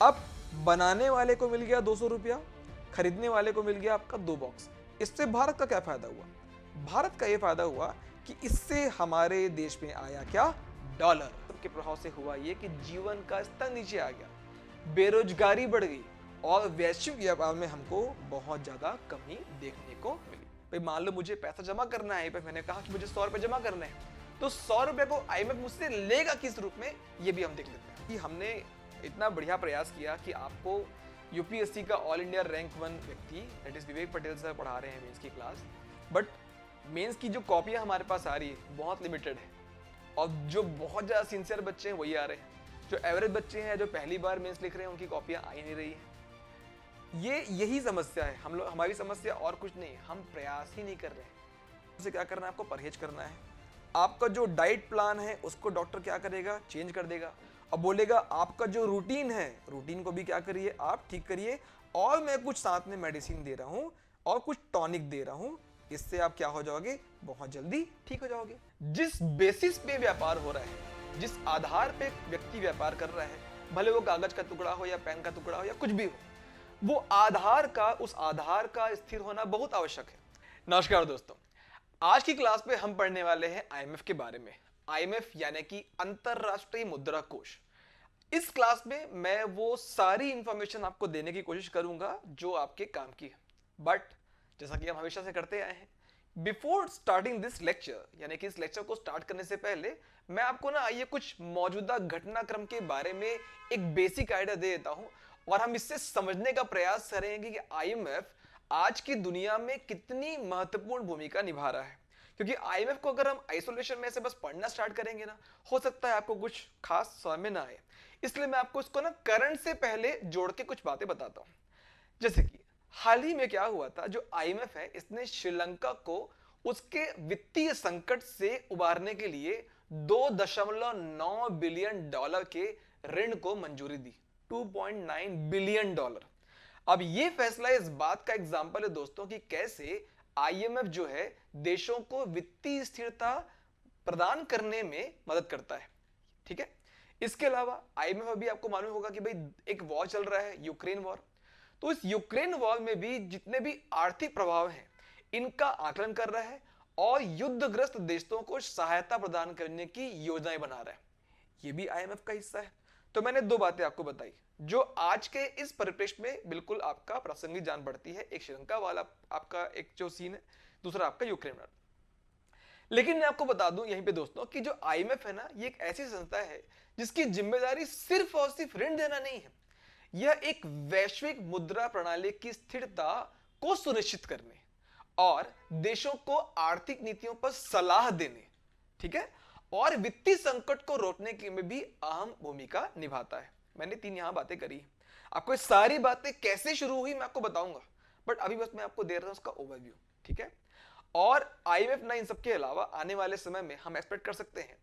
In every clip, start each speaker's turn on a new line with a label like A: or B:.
A: अब बनाने वाले को मिल गया 200 रुपया, खरीदने वाले को मिल गया आपका 2 बॉक्स। इससे भारत का क्या फायदा हुआ? भारत का यह फायदा हुआ कि इससे हमारे देश में आया क्या? डॉलर के प्रभाव से हुआ ये कि जीवन का स्तर नीचे आ गया, बेरोजगारी बढ़ गई और वैश्विक व्यापार में हमको बहुत ज्यादा कमी देखने को मिली। भाई मान लो मुझे पैसा जमा करना है, मैंने कहा कि मुझे 100 रुपए जमा करना है, तो 100 रुपए को आईएमएफ मुझसे लेगा किस रूप में, ये भी हम देख लेते हैं। कि हमने इतना बढ़िया प्रयास किया कि आपको यूपीएससी का ऑल इंडिया रैंक 1 व्यक्ति that is Vivek Patel sir पढ़ा रहे हैं मेंस की क्लास, बट मेंस की जो कॉपियां हमारे पास आ रही है बहुत लिमिटेड है, और जो बहुत ज्यादा सिंसियर बच्चे हैं वही आ रहे हैं। जो एवरेज बच्चे हैं, जो पहली बार मेंस लिख रहे हैं, उनकी कॉपियां आ ही नहीं रही है। यही समस्या है हम लोग, हमारी समस्या और कुछ नहीं, हम प्रयास ही नहीं कर रहे हैं। उसे क्या करना है? आपको परहेज करना है। आपका जो डाइट प्लान है उसको डॉक्टर क्या करेगा? चेंज कर देगा और बोलेगा आपका जो रूटीन है, रूटीन को भी क्या करिए? आप ठीक करिए, और मैं कुछ साथ में मेडिसिन दे रहा हूं और कुछ टॉनिक दे रहा हूं, इससे आप क्या हो जाओगे? बहुत जल्दी ठीक हो जाओगे। जिस बेसिस पे व्यापार हो रहा है, जिस आधार पे व्यक्ति व्यापार कर रहा है, भले वो कागज का टुकड़ा हो या पेन का टुकड़ा हो या कुछ भी हो, वो उस आधार का स्थिर होना बहुत आवश्यक है। नमस्कार दोस्तों, आज की क्लास में हम पढ़ने वाले हैं आईएमएफ के बारे में। आईएमएफ यानी कि अंतरराष्ट्रीय मुद्रा कोष। इस क्लास में मैं वो सारी इंफॉर्मेशन आपको देने की कोशिश करूंगा जो आपके काम की है, बट जैसा कि हम हमेशा से करते आए हैं, बिफोर स्टार्टिंग दिस लेक्चर, यानी कि इस लेक्चर को स्टार्ट करने से पहले मैं आपको ना आइए कुछ मौजूदा घटनाक्रम के बारे में एक बेसिक आइडिया दे देता हूं, और हम इससे समझने का प्रयास करेंगे कि आईएमएफ आज की दुनिया में कितनी महत्वपूर्ण भूमिका निभा रहा है। क्योंकि आईएमएफ को अगर हम आइसोलेशन में से बस पढ़ना स्टार्ट करेंगे ना, हो सकता है आपको कुछ खास समझ में ना आए, इसलिए मैं आपको इसको ना करंट से पहले जोड़ के कुछ बातें बताता हूं। जैसे कि हाल ही में क्या हुआ था, जो आईएमएफ है इसने श्रीलंका को उसके वित्तीय संकट से उबारने के लिए 2.9 बिलियन डॉलर के ऋण को मंजूरी दी। 2.9 बिलियन डॉलर। अब यह फैसला इस बात का एग्जांपल है दोस्तों कि कैसे आईएमएफ जो है देशों को वित्तीय स्थिरता प्रदान करने में मदद करता है। ठीक है, इसके अलावा आईएमएफ अभी आपको मालूम होगा कि भाई एक वॉर चल रहा है, यूक्रेन वॉर। तो इस यूक्रेन वॉर में भी जितने भी आर्थिक प्रभाव हैं इनका आकलन कर रहा है और युद्धग्रस्त देशों को सहायता प्रदान करने की योजनाएं बना रहा है। यह भी आईएमएफ का हिस्सा है। तो मैंने दो बातें आपको बताई जो आज के इस परिप्रेक्ष्य में बिल्कुल आपका प्रासंगिक जान पड़ती है। एक श्रीलंका वाला आपका एक जो सीन है, दूसरा आपका यूक्रेन वाला। लेकिन मैं आपको बता दूं यहीं पे दोस्तों कि जो आईएमएफ है ना, ये एक ऐसी संस्था है जिसकी जिम्मेदारी सिर्फ और सिर्फ ऋण देना नहीं है, यह एक वैश्विक मुद्रा प्रणाली की स्थिरता को सुनिश्चित करने और देशों को आर्थिक नीतियों पर सलाह देने, ठीक है, और वित्तीय संकट को रोकने के में भी अहम भूमिका निभाता है। मैंने 3 यहां बातें करी, आपको ये सारी बातें कैसे शुरू हुई मैं आपको बताऊंगा, बट अभी बस मैं आपको दे रहा हूं उसका ओवरव्यू। ठीक है, और आईएमएफ ना इन सबके अलावा आने वाले समय में हम एक्सपेक्ट कर सकते हैं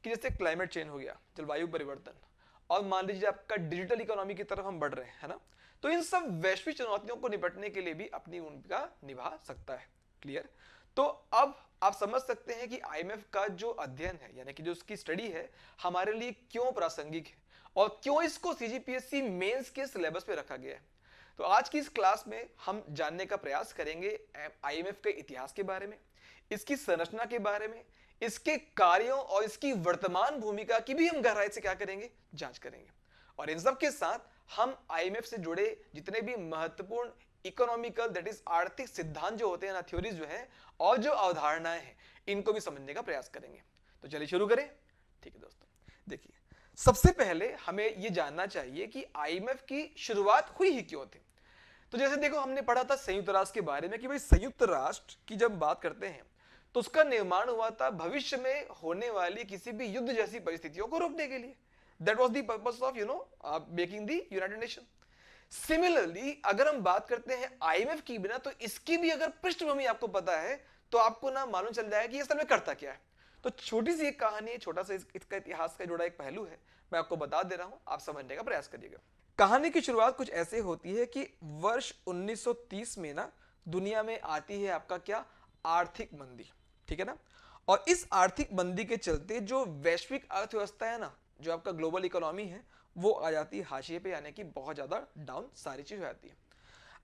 A: कि जैसे क्लाइमेट चेंज हो गया, जलवायु परिवर्तन, और मान लीजिए आपका डिजिटल इकोनॉमी की तरफ हम बढ़ रहे हैं, है ना, तो इन सब वैश्विक चुनौतियों को निपटने के लिए भी अपनी भूमिका निभा सकता है। क्लियर? तो अब आप समझ सकते हैं कि आईएमएफ का जो अध्ययन है, यानी कि जो उसकी स्टडी है, हमारे लिए क्यों प्रासंगिक है और क्यों इसको सीजीपीएससी मेंस के सिलेबस पे रखा गया है। तो आज की इस क्लास में हम जानने का प्रयास करेंगे आईएमएफ के इतिहास के बारे में, इसकी संरचना के बारे में, इसके कार्यों और इसकी वर्तमान भूमिका की भी हम गहराई से क्या करेंगे? जांच करेंगे। और इन सब के साथ हम आईएमएफ से जुड़े जितने भी महत्वपूर्ण इकोनॉमिकल दैट इज आर्थिक सिद्धांत जो होते हैं ना, थ्योरीज जो है और जो अवधारणाएं हैं, इनको भी समझने का प्रयास करेंगे। तो चलिए शुरू करें। ठीक है दोस्तों, देखिए सबसे पहले हमें यह जानना चाहिए कि आईएमएफ की शुरुआत हुई ही क्यों थी। तो जैसे देखो हमने पढ़ा था संयुक्त राष्ट्र के बारे में कि भाई संयुक्त राष्ट्र की जब बात करते हैं तो उसका निर्माण हुआ था भविष्य में होने वाली किसी भी युद्ध जैसी परिस्थितियों को रोकने के लिए। That was the purpose of making the United nation. Similarly अगर हम बात करते हैं आईएमएफ की बिना, तो इसकी भी अगर पृष्ठभूमि आपको पता है तो आपको ना मालूम चल जाएगा कि असल में करता क्या है। तो छोटी सी एक कहानी है, छोटा सा इसका इतिहास का जुड़ा एक पहलू है, मैं आपको बता दे रहा हूं, आप समझने का प्रयास करिएगा। कहानी की शुरुआत कुछ ऐसे होती है कि वर्ष 1930 में ना दुनिया में आती है आपका क्या? आर्थिक मंदी। ठीक है ना, और इस आर्थिक मंदी के चलते जो वैश्विक अर्थव्यवस्था है ना, जो आपका ग्लोबल इकोनॉमी है, वो आ जाती है हाशिए पे, यानी कि बहुत ज्यादा डाउन सारी चीज हो जाती है।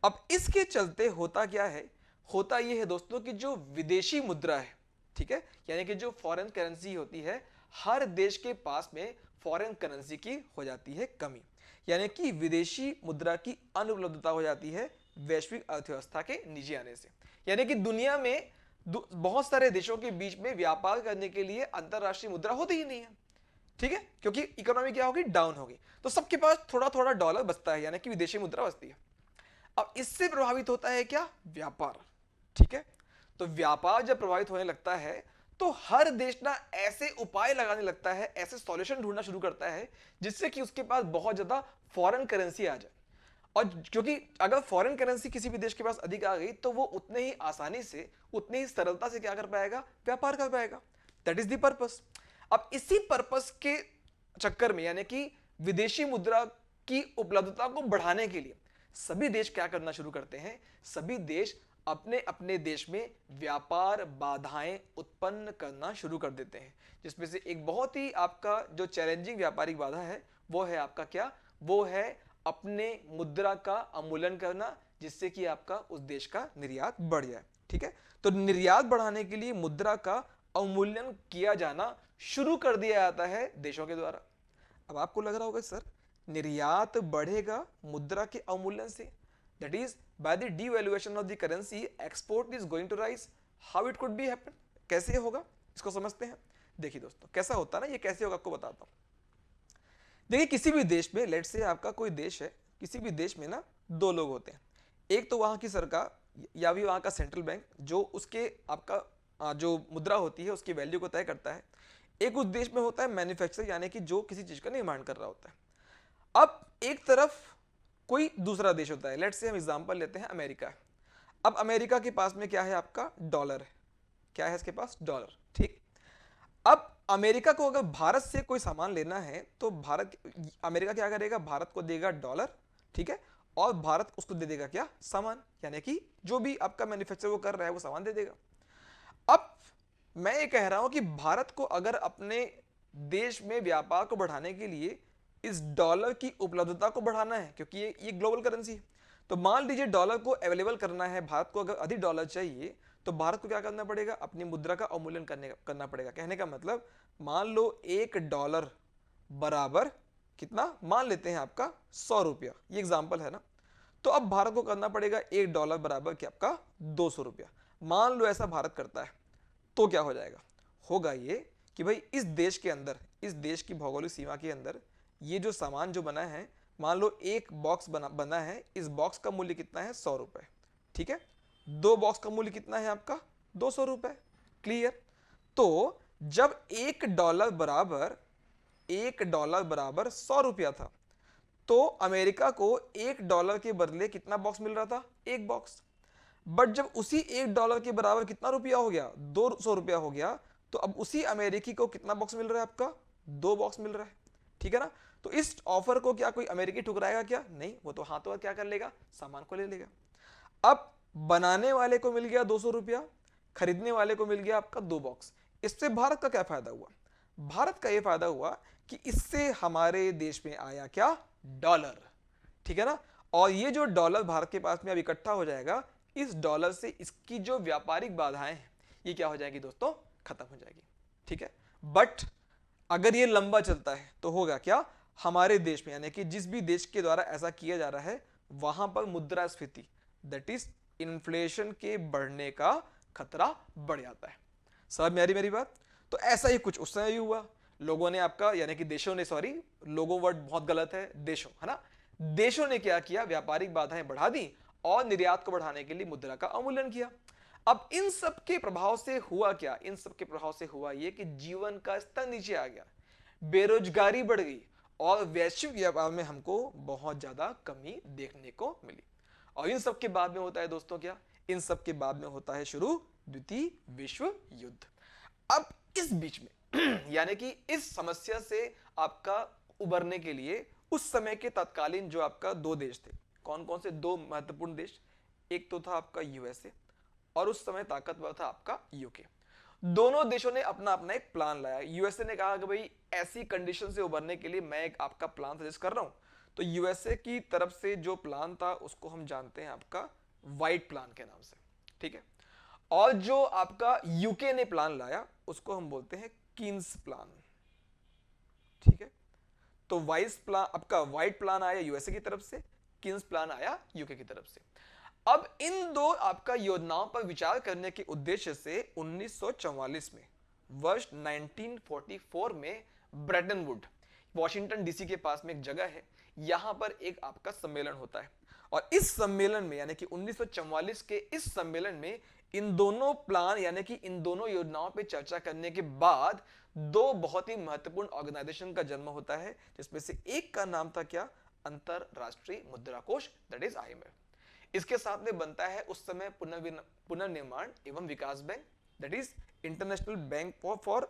A: अब इसके चलते होता क्या है, होता ये है दोस्तों कि जो विदेशी मुद्रा है, ठीक है, यानी कि जो फॉरेन करेंसी होती है, हर देश के पास में फॉरेन करेंसी की हो जाती है कमी, यानी कि विदेशी मुद्रा की अनुपलब्धता हो जाती है वैश्विक अर्थव्यवस्था के नीचे आने से। यानी कि दुनिया में बहुत सारे देशों के बीच में व्यापार करने के लिए अंतरराष्ट्रीय मुद्रा होती ही नहीं है, ठीक है, क्योंकि इकोनॉमी क्या होगी, डाउन होगी, तो सबके पास थोड़ा थोड़ा डॉलर बचता है, यानी कि विदेशी मुद्रा बचती है। अब इससे प्रभावित होता है क्या, व्यापार, ठीक है। तो व्यापार जब प्रभावित होने लगता है तो हर देश ना ऐसे उपाय लगाने लगता है, ऐसे सॉल्यूशन ढूंढना शुरू करता है जिससे कि उसके पास बहुत ज्यादा फॉरेन करेंसी आ जाए। और क्योंकि अगर फॉरेन करेंसी किसी भी देश के पास अधिक आ गई तो वो उतने ही आसानी से, उतनी ही सरलता से क्या कर पाएगा, व्यापार कर पाएगा। That is the purpose. अब इसी पर्पस के चक्कर में, यानी कि विदेशी मुद्रा की उपलब्धता को बढ़ाने के लिए सभी देश क्या करना शुरू करते हैं, सभी देश अपने अपने देश में व्यापार बाधाएं उत्पन्न करना शुरू कर देते हैं, जिसमें से एक बहुत ही आपका जो चैलेंजिंग व्यापारिक बाधा है वो है आपका क्या, वो है अपने मुद्रा का अवमूल्यन करना, जिससे कि आपका उस देश का निर्यात बढ़ जाए, ठीक है। तो निर्यात बढ़ाने के लिए मुद्रा का अवमूल्यन किया जाना शुरू कर दिया जाता है देशों के द्वारा। अब आपको लग रहा होगा सर निर्यात बढ़ेगा मुद्रा के अवमूल्यन से, that is by the devaluation of the currency export is going to rise, how it could be happen, कैसे होगा इसको समझते हैं। देखिए दोस्तों कैसा होता है ना, ये कैसे होगा आपको बताता हूं। देखिए किसी भी देश में, लेट से आपका कोई देश है, किसी भी देश में ना दो लोग होते हैं, एक तो वहां की सरकार या भी वहां का सेंट्रल बैंक जो उसके आपका जो मुद्रा होती है उसकी वैल्यू को तय करता है, एक उस देश में होता है मैन्युफैक्चरर, यानी कि जो किसी चीज का निर्माण कर रहा होता है। अब एक तरफ कोई दूसरा देश होता है, लेट्स से हम एग्जांपल लेते हैं अमेरिका है। अब अमेरिका के पास में क्या है, आपका डॉलर है, क्या है इसके पास, डॉलर, ठीक। अब अमेरिका को अगर भारत से कोई सामान लेना है तो भारत, अमेरिका क्या करेगा, भारत को देगा डॉलर, ठीक है, और भारत उसको दे देगा क्या, सामान, यानी कि जो भी आपका मैन्युफैक्चर वो कर रहा है वो सामान दे देगा। अब मैं ये कह रहा हूं कि भारत को अगर अपने देश में व्यापार को बढ़ाने के लिए इस डॉलर की उपलब्धता को बढ़ाना है, क्योंकि ये ग्लोबल करेंसी है, तो मान लीजिए डॉलर को अवेलेबल करना है, भारत को अगर अधिक डॉलर चाहिए तो भारत को क्या करना पड़ेगा, अपनी मुद्रा का अवमूल्यन करना पड़ेगा। कहने का मतलब मान लो $1 बराबर कितना, मान लेते हैं आपका 100 रुपया, ये एग्जाम्पल है ना। तो अब भारत को करना पड़ेगा $1 बराबर क्या, आपका 200 रुपया। मान लो ऐसा भारत करता है तो क्या हो जाएगा, होगा ये कि भाई इस देश के अंदर, इस देश की भौगोलिक सीमा के अंदर ये जो सामान जो बना है, मान लो एक बॉक्स बना है, इस बॉक्स का मूल्य कितना है, 100 रुपए, ठीक है। 2 बॉक्स का मूल्य कितना है आपका, 200 रुपए, क्लियर। तो जब $1 बराबर 100 रुपया था तो अमेरिका को $1 के बदले कितना बॉक्स मिल रहा था, एक बॉक्स। बट जब उसी $1 के बराबर कितना रुपया हो गया, 200 रुपया हो गया, तो अब उसी अमेरिकी को कितना बॉक्स मिल रहा है, आपका 2 बॉक्स मिल रहा है, ठीक है ना। तो इस ऑफर को क्या कोई अमेरिकी ठुकराएगा क्या, नहीं, वो तो हाथों हाथ क्या कर लेगा, सामान को ले लेगा। अब बनाने वाले को मिल गया 200 रुपया, खरीदने वाले को मिल गया आपका 2 बॉक्स। इससे भारत का क्या फायदा हुआ, भारत का यह फायदा हुआ कि इससे हमारे देश में आया क्या, डॉलर, ठीक है ना। और ये जो डॉलर भारत के पास में अब इकट्ठा हो जाएगा, इस डॉलर से इसकी जो व्यापारिक बाधाएं हैं ये क्या हो जाएगी दोस्तों, खत्म हो जाएगी, ठीक है। बट अगर ये लंबा चलता है तो होगा क्या, हमारे देश में, यानी कि जिस भी देश के द्वारा ऐसा किया जा रहा है वहां पर मुद्रास्फीति, दैट इज इन्फ्लेशन के बढ़ने का खतरा बढ़ जाता है। समझ में आ रही मेरी बात। तो ऐसा ही कुछ उस समय भी हुआ, लोगों ने आपका, यानी कि देशों ने, सॉरी लोगों वर्ड बहुत गलत है, देशों, है ना, देशों ने क्या किया, व्यापारिक बाधाएं बढ़ा दी और निर्यात को बढ़ाने के लिए मुद्रा का अवमूल्यन किया। अब इन सब के प्रभाव से हुआ क्या, इन सब के प्रभाव से हुआ ये कि जीवन का स्तर नीचे आ गया, बेरोजगारी बढ़ गई और वैश्विक व्यापार में हमको बहुत ज्यादा कमी देखने को मिली। और इन सब के बाद में होता है दोस्तों क्या, इन सब के बाद में होता है शुरू द्वितीय विश्व युद्ध। अब इस बीच में यानी कि इस समस्या से आपका उबरने के लिए उस समय के तत्कालीन जो आपका दो देश थे, कौन कौन से दो महत्वपूर्ण देश, एक तो था आपका यूएसए और उस समय ताकतवर था आपका यूके। दोनों देशों ने अपना अपना एक प्लान लाया। यूएसए ने कहा कि भाई ऐसी कंडीशन से उभरने के लिए मैं एक आपका प्लान सजेस्ट कर रहा हूं। तो यूएसए की तरफ से जो प्लान था उसको हम जानते हैं आपका व्हाइट प्लान के नाम से, ठीक है। और जो आपका यूके ने प्लान लाया उसको हम बोलते हैं कीन्स प्लान, ठीक है। तो वाइस प्लान, आपका व्हाइट प्लान आया यूएसए की तरफ से, कीन्स प्लान आया यूके की तरफ से। अब इन दो आपका योजनाओं पर विचार करने के उद्देश्य से 1944 में, वर्ष 1944 में ब्रेटन वुड, वॉशिंगटन डीसी के पास में एक जगह है, यहां पर एक आपका सम्मेलन होता है। और इस सम्मेलन में यानी कि 1944 के इस सम्मेलन में इन दोनों प्लान यानी कि इन दोनों योजनाओं पर चर्चा करने के बाद दो बहुत ही महत्वपूर्ण ऑर्गेनाइजेशन का जन्म होता है, जिसमें से एक का नाम था क्या, अंतरराष्ट्रीय मुद्रा कोष, दैट इज आईएमएफ। इसके साथ में बनता है उस समय पुनर्निर्माण एवं विकास bank, that is international bank for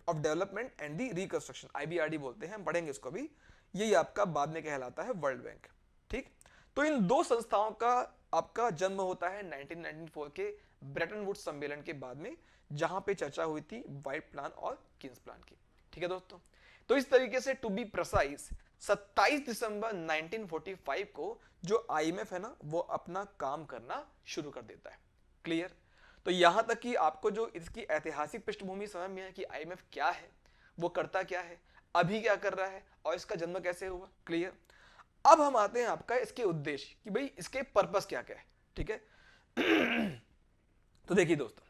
A: of development and the reconstruction, IBRD बोलते हैं, हम पढ़ेंगे इसको भी। यही आपका बाद में कहलाता है वर्ल्ड बैंक, ठीक। तो इन दो संस्थाओं का आपका जन्म होता है 1994 के ब्रेटन वुड्स सम्मेलन के बाद में, जहां पे चर्चा हुई थी व्हाइट प्लान और कीन्स प्लान की, ठीक है दोस्तों। तो इस तरीके से टू बी प्रिसाइज 27 दिसंबर 1945 को जो आईएमएफ है ना वो अपना काम करना शुरू कर देता है। क्लियर। तो यहां तक कि आपको जो इसकी ऐतिहासिक पृष्ठभूमि समझ में है कि आईएमएफ क्या है, वो करता क्या है, अभी क्या कर रहा है और इसका जन्म कैसे हुआ। क्लियर। अब हम आते हैं आपका इसके उद्देश्य कि भाई इसके पर्पस क्या क्या है, ठीक है। तो देखिए दोस्तों,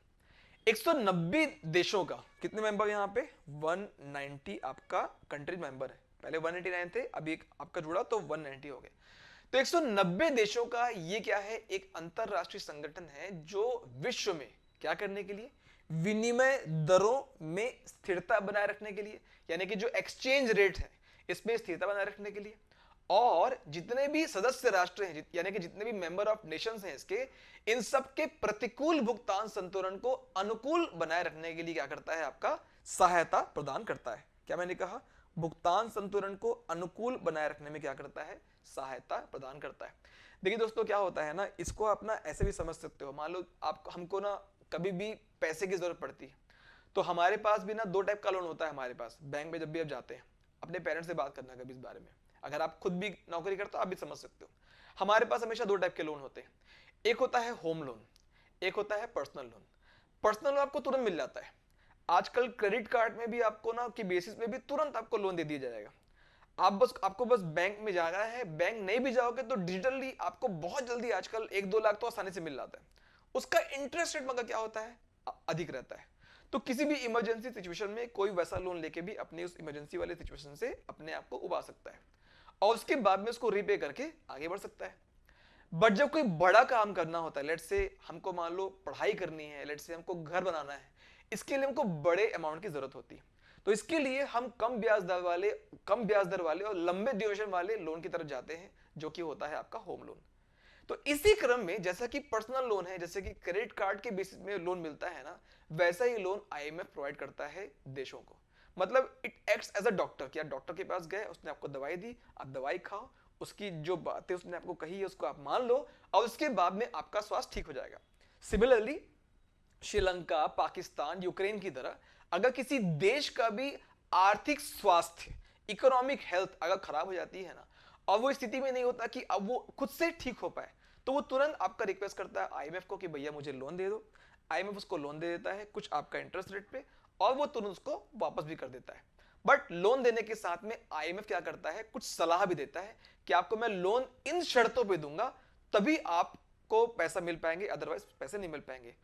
A: 190 देशों का कितने मेंबर यहां पे 190 आपका कंट्री मेंबर है, पहले 189 थे, अभी एक आपका जुड़ा तो 190 हो गए। तो 190 देशों का ये क्या है, एक अंतरराष्ट्रीय संगठन है जो विश्व में क्या करने के लिए, विनिमय दरों में स्थिरता बनाए रखने के लिए, यानी कि जो एक्सचेंज रेट है इसमें स्थिरता बनाए रखने के लिए, और जितने भी सदस्य राष्ट्र हैं यानी कि जितने भी मेंबर ऑफ नेशंस हैं इसके, इन सब के प्रतिकूल भुगतान संतुलन को अनुकूल बनाए रखने के लिए क्या करता है, आपका सहायता प्रदान करता है। क्या मैंने कहा, भुगतान संतुलन को अनुकूल बनाए रखने में क्या करता है, सहायता प्रदान करता है। देखिए दोस्तों क्या होता है ना, इसको आप ना ऐसे भी समझ सकते हो, मान लो आप हमको ना कभी भी पैसे की जरूरत पड़ती है तो हमारे पास भी ना दो टाइप का लोन होता है हमारे पास। बैंक में जब भी आप जाते हैं, अपने पेरेंट्स से बात करना कभी इस बारे में, अगर आप खुद भी नौकरी करते हो आप भी समझ सकते हो। हमारे पास हमेशा दो टाइप के लोन होते हैं, एक होता है होम लोन, एक होता है पर्सनल लोन। पर्सनल लोन आपको तुरंत मिल जाता है, आजकल क्रेडिट कार्ड में भी आपको ना की बेसिस में भी तुरंत आपको लोन दे दिया जाएगा। आपको बस बैंक में जाना है, बैंक नहीं भी जाओगे तो डिजिटली आपको बहुत जल्दी आजकल 1-2 लाख तो आसानी से मिल जाता है। उसका इंटरेस्ट रेट मगर क्या होता है, अधिक रहता है। तो किसी भी इमरजेंसी सिचुएशन में कोई वैसा लोन लेके भी अपनी उस इमरजेंसी वाले सिचुएशन से अपने आप को उबार सकता है और उसके बाद में उसको रीपे करके आगे बढ़ सकता है। बट जब कोई बड़ा काम करना होता है, लेट्स से हमको मान लो पढ़ाई करनी है, लेट्स से हमको घर बनाना है, इसके लिए हमको बड़े अमाउंट की जरूरत होती है। तो इसके लिए हम कम ब्याज दर वाले और लंबे ड्यूरेशन वाले लोन की तरफ जाते हैं, जो कि होता है आपका होम लोन। तो इसी क्रम में जैसा कि पर्सनल लोन है, जैसे कि क्रेडिट कार्ड के बेसिस में लोन मिलता है ना, वैसा ही लोन आईएमएफ प्रोवाइड करता है देशों को। मतलब it acts as a doctor, कि आप डॉक्टर के पास गए, उसने आपको दवाई दी, आप दवाई खाओ, उसकी जो बातें उसने आपको कही है उसको आप मान लो और उसके बाद में आपका स्वास्थ्य ठीक हो जाएगा। सिमिलरली श्रीलंका, पाकिस्तान, यूक्रेन की तरह अगर किसी देश का भी आर्थिक स्वास्थ्य, इकोनॉमिक हेल्थ अगर खराब हो जाती है ना, और वो स्थिति में नहीं होता कि अब वो खुद से ठीक हो पाए, तो वो तुरंत आपका रिक्वेस्ट करता है आईएमएफ को कि भैया मुझे लोन दे दो। आईएमएफ उसको लोन दे देता है कुछ आपका इंटरेस्ट रेट पे, और वो तुरंत उसको वापस भी कर देता है। बट लोन देने के साथ में आईएमएफ क्या करता है, कुछ सलाह भी देता है कि आपको मैं लोन इन शर्तों पे दूंगा, तभी आपको पैसा मिल पाएंगे, अदरवाइज पैसे नहीं मिल पाएंगे।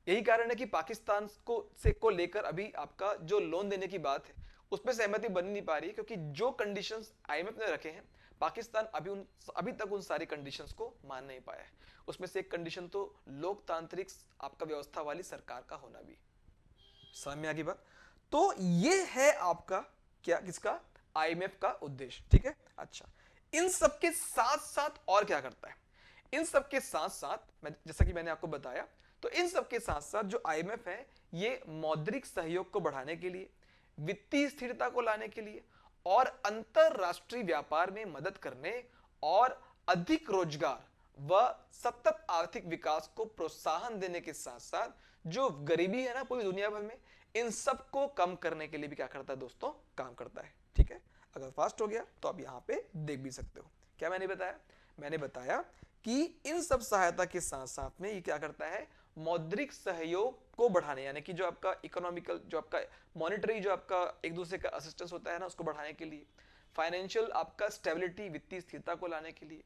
A: यही कारण है कि पाकिस्तान को लेकर अभी आपका जो लोन देने की बात है उस पर सहमति बन नहीं पा रही है, क्योंकि जो कंडीशंस आईएमएफ ने रखे हैं पाकिस्तान अभी तक उन सारी कंडीशंस को मान नहीं पाया है। उसमें से एक कंडीशन तो लोकतांत्रिक आपका व्यवस्था वाली सरकार का होना भी। समझ में आ गई बात। तो ये है आपका क्या, किसका, आईएमएफ का उद्देश्य, ठीक है। अच्छा, इन सबके साथ साथ और क्या करता है, इन सबके साथ साथ जैसा कि मैंने आपको बताया, तो इन सबके साथ साथ जो आईएमएफ है ये मौद्रिक सहयोग को बढ़ाने के लिए, वित्तीय स्थिरता को लाने के लिए और अंतरराष्ट्रीय व्यापार में मदद करने और अधिक रोजगार व सतत आर्थिक विकास को प्रोत्साहन देने के साथ साथ जो गरीबी है ना पूरी दुनिया भर में, इन सब को कम करने के लिए भी क्या करता है दोस्तों, काम करता है। ठीक है, अगर फास्ट हो गया तो आप यहाँ पे देख भी सकते हो। क्या मैंने बताया? मैंने बताया कि इन सब सहायता के साथ साथ में ये क्या करता है, मौद्रिक सहयोग को बढ़ाने, यानी कि जो आपका इकोनॉमिकल, जो आपका मॉनिटरी, जो आपका एक दूसरे का असिस्टेंस होता है ना, उसको बढ़ाने के लिए, फाइनेंशियल आपका स्टेबिलिटी, वित्तीय स्थिरता को लाने के लिए,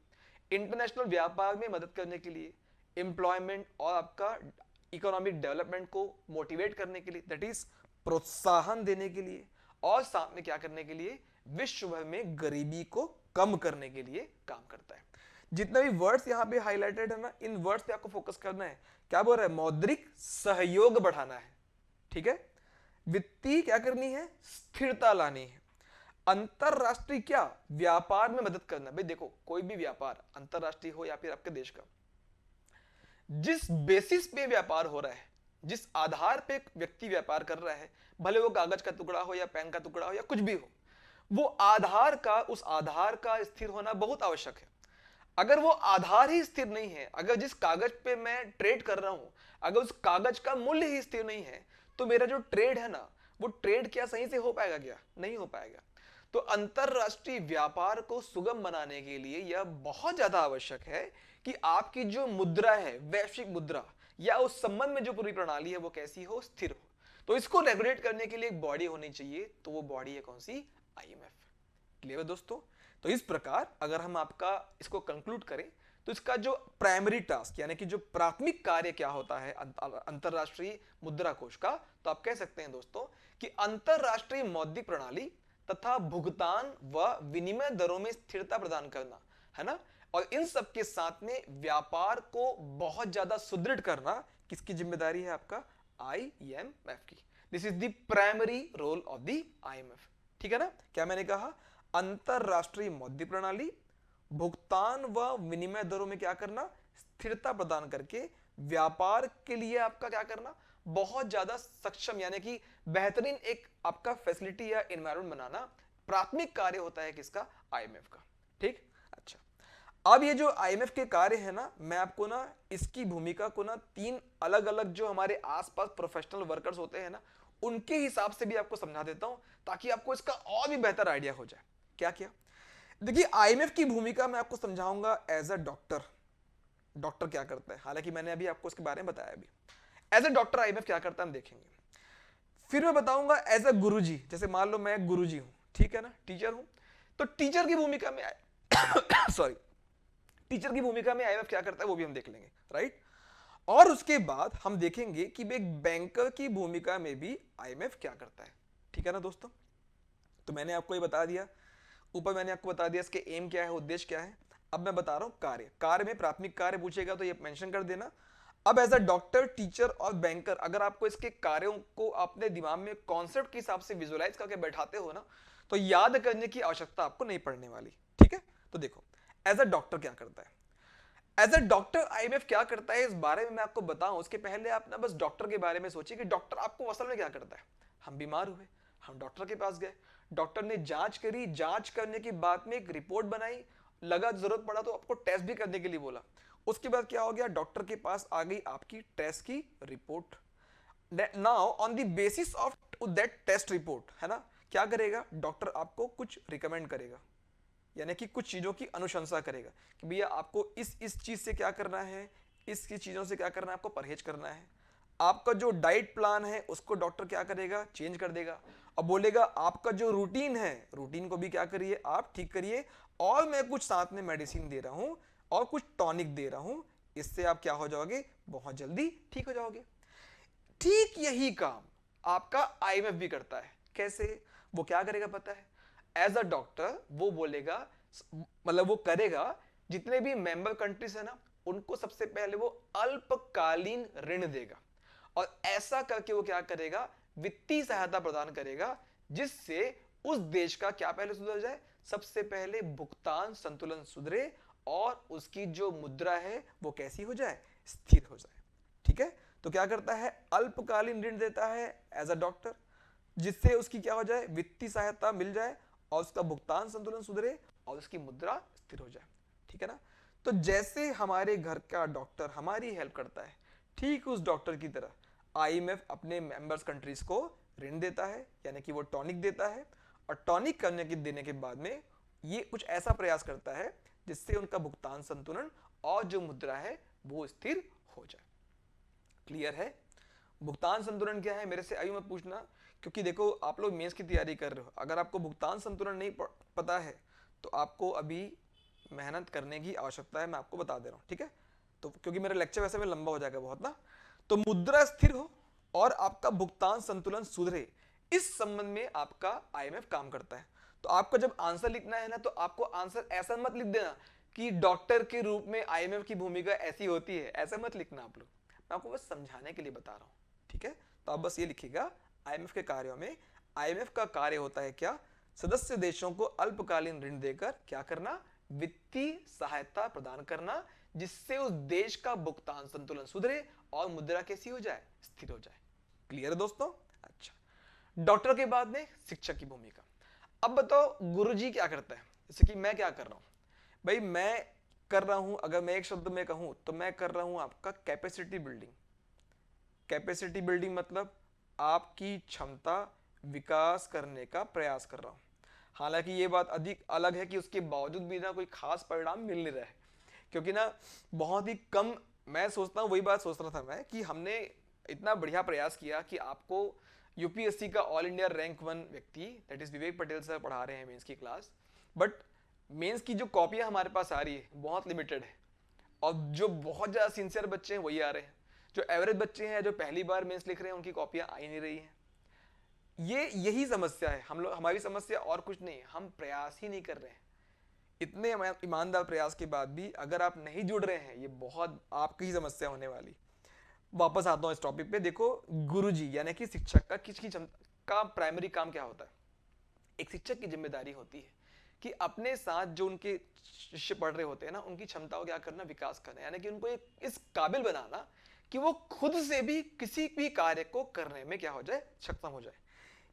A: इंटरनेशनल व्यापार में मदद करने के लिए, एम्प्लॉयमेंट और आपका इकोनॉमिक डेवलपमेंट को मोटिवेट करने के लिए, दैट इज प्रोत्साहन देने के लिए, और साथ में क्या करने के लिए, विश्व भर में गरीबी को कम करने के लिए काम करता है। जितने भी वर्ड्स यहाँ पे हाईलाइटेड है ना, इन वर्ड्स पे आपको फोकस करना है। क्या बोल रहा है? मौद्रिक सहयोग बढ़ाना है। ठीक है, वित्तीय क्या करनी है, स्थिरता लानी है, अंतरराष्ट्रीय क्या, व्यापार में मदद करना। भाई देखो, कोई भी व्यापार अंतरराष्ट्रीय हो या फिर आपके देश का, जिस बेसिस पे व्यापार हो रहा है, जिस आधार पे व्यक्ति व्यापार कर रहा है, भले वो कागज का टुकड़ा हो या पेन का टुकड़ा हो या कुछ भी हो, वो आधार का, उस आधार का स्थिर होना बहुत आवश्यक है। अगर वो आधार ही स्थिर नहीं है, अगर जिस कागज पे मैं ट्रेड कर रहा हूं, अगर उस कागज का मूल्य ही स्थिर नहीं है, तो मेरा जो ट्रेड है ना, वो ट्रेड क्या सही से हो पाएगा? क्या नहीं हो पाएगा। तो अंतरराष्ट्रीय व्यापार को सुगम बनाने के लिए यह बहुत ज्यादा आवश्यक है कि आपकी जो मुद्रा है, वैश्विक मुद्रा, या उस संबंध में जो पूरी प्रणाली है वो कैसी हो, स्थिर हो। तो इसको रेगुलेट करने के लिए एक बॉडी होनी चाहिए, तो वो बॉडी है कौन सी? आईएमएफ। क्लियर है दोस्तों? तो इस प्रकार अगर हम आपका इसको कंक्लूड करें, तो इसका जो प्राइमरी टास्क, यानी कि जो प्राथमिक कार्य क्या होता है अंतरराष्ट्रीय मुद्रा कोष का, तो आप कह सकते हैं दोस्तों कि अंतरराष्ट्रीय मौद्रिक प्रणाली तथा भुगतान व विनिमय दरों में स्थिरता प्रदान करना है ना, और इन सब के साथ में व्यापार को बहुत ज्यादा सुदृढ़ करना किसकी जिम्मेदारी है? आपका आईएमएफ की। This is the primary role of the IMF. ठीक है ना? क्या मैंने कहा? अंतरराष्ट्रीय मौद्रिक प्रणाली, भुगतान व विनिमय दरों में क्या करना? स्थिरता प्रदान करके व्यापार के लिए आपका क्या करना? बहुत ज्यादा सक्षम, यानी कि बेहतरीन एक आपका फैसिलिटी या एनवायरनमेंट बनाना प्राथमिक कार्य होता है किसका? आईएमएफ का। ठीक, अच्छा। अब ये जो आईएमएफ के कार्य है ना, मैं आपको ना इसकी भूमिका को ना 3 अलग अलग जो हमारे आसपास प्रोफेशनल वर्कर्स होते हैं ना, उनके हिसाब से भी आपको समझा देता हूं, ताकि आपको इसका और भी बेहतर आइडिया हो जाए। क्या किया? देखिए, आईएमएफ की भूमिका मैं आपको समझाऊंगा एज अ डॉक्टर। डॉक्टर क्या करता है, हालांकि मैंने अभी आपको इसके बारे में बताया भी। एज अ डॉक्टर आईएमएफ क्या करता है हम देखेंगे। फिर मैं बताऊंगा एज अ गुरुजी, जैसे मान लो मैं गुरुजी हूं, ठीक है ना, टीचर हूं, तो टीचर की भूमिका में सॉरी, टीचर की भूमिका में आईएमएफ क्या करता है वो भी हम देख लेंगे, राइट। और उसके बाद हम देखेंगे कि एक बैंकर की भूमिका में भी आईएमएफ क्या करता है। ठीक है ना दोस्तों? तो मैंने आपको ये बता दिया, ऊपर मैंने आपको बता दिया इसके एम क्या है, उद्देश्य क्या है। अब मैं बता रहा हूं कार्य। कार्य में प्राथमिक कार्य पूछेगा तो ये मेंशन कर देना। अब एज अ डॉक्टर, टीचर और बैंकर, अगर आपको इसके कार्यों को अपने दिमाग में कॉन्सेप्ट के हिसाब से विजुअलाइज करके बैठाते हो ना, तो याद करने की आवश्यकता आपको नहीं पड़ने वाली। ठीक है, तो देखो एज अ डॉक्टर क्या करता है। एज अ डॉक्टर आईएमएफ क्या करता है, इस बारे में मैं आपको बताऊं उसके पहले आप ना बस डॉक्टर के बारे में सोचिए कि डॉक्टर आपको असल में क्या करता है। हम बीमार हुए, हम डॉक्टर के पास गए, डॉक्टर ने जांच करी, जांच करने के बाद में एक रिपोर्ट बनाई, लगा जरूरत पड़ा तो आपको टेस्ट भी करने के लिए बोला। उसके बाद क्या हो गया, डॉक्टर के पास आ गई आपकी टेस्ट की report. Now on the basis of that test report, है ना, क्या करेगा डॉक्टर? आपको कुछ रिकमेंड करेगा, यानी कि कुछ चीजों की अनुशंसा करेगा कि भैया आपको इस चीज से क्या करना है, इस चीजों से क्या करना है, आपको परहेज करना है। आपका जो डाइट प्लान है उसको डॉक्टर क्या करेगा, चेंज कर देगा, और बोलेगा आपका जो रूटीन है, रूटीन को भी क्या करिए आप, ठीक करिए, और मैं कुछ साथ में मेडिसिन दे रहा हूं और कुछ टॉनिक दे रहा हूं, इससे आप क्या हो जाओगे, बहुत जल्दी ठीक हो जाओगे। ठीक यही काम आपका आईएमएफ भी करता है। कैसे? वो क्या करेगा पता है? एज अ डॉक्टर वो बोलेगा, मतलब वो करेगा, जितने भी मेंबर कंट्रीज है ना, उनको सबसे पहले वो अल्पकालीन ऋण देगा, और ऐसा करके वो क्या करेगा, वित्तीय सहायता प्रदान करेगा, जिससे उस देश का क्या पहले सुधर जाए, सबसे पहले भुगतान संतुलन सुधरे, और उसकी जो मुद्रा है वो कैसी हो जाए, स्थिर हो जाए। ठीक है, तो क्या करता है, अल्पकालीन ऋण देता है एज अ डॉक्टर, जिससे उसकी क्या हो जाए, वित्तीय सहायता मिल जाए, और उसका भुगतान संतुलन सुधरे, और उसकी मुद्रा स्थिर हो जाए। ठीक है ना? तो जैसे हमारे घर का डॉक्टर हमारी हेल्प करता है, ठीक उस डॉक्टर की तरह आईएमएफ अपने मेंबर्स कंट्रीज को ऋण देता है, यानी कि वो टॉनिक देता है, और टॉनिक करने के देने के बाद में ये कुछ ऐसा प्रयास करता है जिससे उनका भुगतान संतुलन और जो मुद्रा है वो स्थिर हो जाए। क्लियर है? भुगतान संतुलन क्या है मेरे से अभी मत पूछना, क्योंकि देखो आप लोग मेंस की तैयारी कर रहे हो, अगर आपको भुगतान संतुलन नहीं पता है तो आपको अभी मेहनत करने की आवश्यकता है, मैं आपको बता दे रहा हूँ, ठीक है? तो क्योंकि मेरा लेक्चर वैसे में लंबा हो जाएगा बहुत ना, तो मुद्रा स्थिर हो और आपका भुगतान संतुलन सुधरे, इस संबंध में आपका आईएमएफ काम करता है। तो आपको जब आंसर लिखना है ना, तो आपको आंसर ऐसा मत लिख देना कि डॉक्टर के रूप में आईएमएफ की भूमिका ऐसी होती है, ऐसा मत लिखना आप लोग, मैं आपको बस समझाने के लिए बता रहा हूँ, ठीक है? तो आप बस ये लिखिएगा, आईएमएफ के कार्यों में आईएमएफ का कार्य होता है क्या? सदस्य देशों को अल्पकालीन ऋण देकर क्या करना? वित्तीय सहायता प्रदान करना, जिससे उस देश का भुगतान संतुलन सुधरे और मुद्रा कैसी हो जाए? स्थिर हो जाए। क्लियर है दोस्तों? अच्छा, डॉक्टर के बाद में शिक्षक की भूमिका। अब बताओ गुरुजी क्या करता है? जैसे कि मैं क्या कर रहा हूं भाई, मैं कर रहा हूं, अगर मैं एक शब्द में कहूं तो मैं कर रहा हूं आपका कैपेसिटी बिल्डिंग। कैपेसिटी बिल्डिंग मतलब आपकी क्षमता विकास करने का प्रयास कर रहा हूं। हालांकि ये बात अधिक अलग है कि उसके बावजूद भी ना कोई खास परिणाम मिल नहीं रहा है, क्योंकि ना बहुत ही कम, मैं सोचता हूँ, वही बात सोच रहा था मैं कि हमने इतना बढ़िया प्रयास किया कि आपको यूपीएससी का ऑल इंडिया रैंक 1 व्यक्ति that is Vivek Patel sir पढ़ा रहे हैं मेंस की क्लास, बट मेंस की जो कॉपियां हमारे पास आ रही है बहुत लिमिटेड है, और जो बहुत ज़्यादा सिंसियर बच्चे हैं वही आ रहे हैं, जो एवरेज बच्चे हैं जो पहली बार मेंस लिख रहे हैं उनकी कॉपियां आ ही नहीं रही हैं। यही समस्या है, हम लोग, हमारी समस्या और कुछ नहीं है, हम प्रयास ही नहीं कर रहे हैं। इतने ईमानदार प्रयास के बाद भी अगर आप नहीं जुड़ रहे हैं, ये बहुत आपकी ही समस्या होने वाली। वापस आता हूं इस टॉपिक पे। देखो गुरुजी यानी कि शिक्षक का किसकी का प्राइमरी काम क्या होता है? एक शिक्षक की जिम्मेदारी होती है कि अपने साथ जो उनके शिष्य पढ़ रहे होते हैं ना, उनकी क्षमताओं क्या करना? विकास करना, यानी कि उनको इस काबिल बनाना कि वो खुद से भी किसी भी कार्य को करने में क्या हो जाए? सक्षम हो जाए।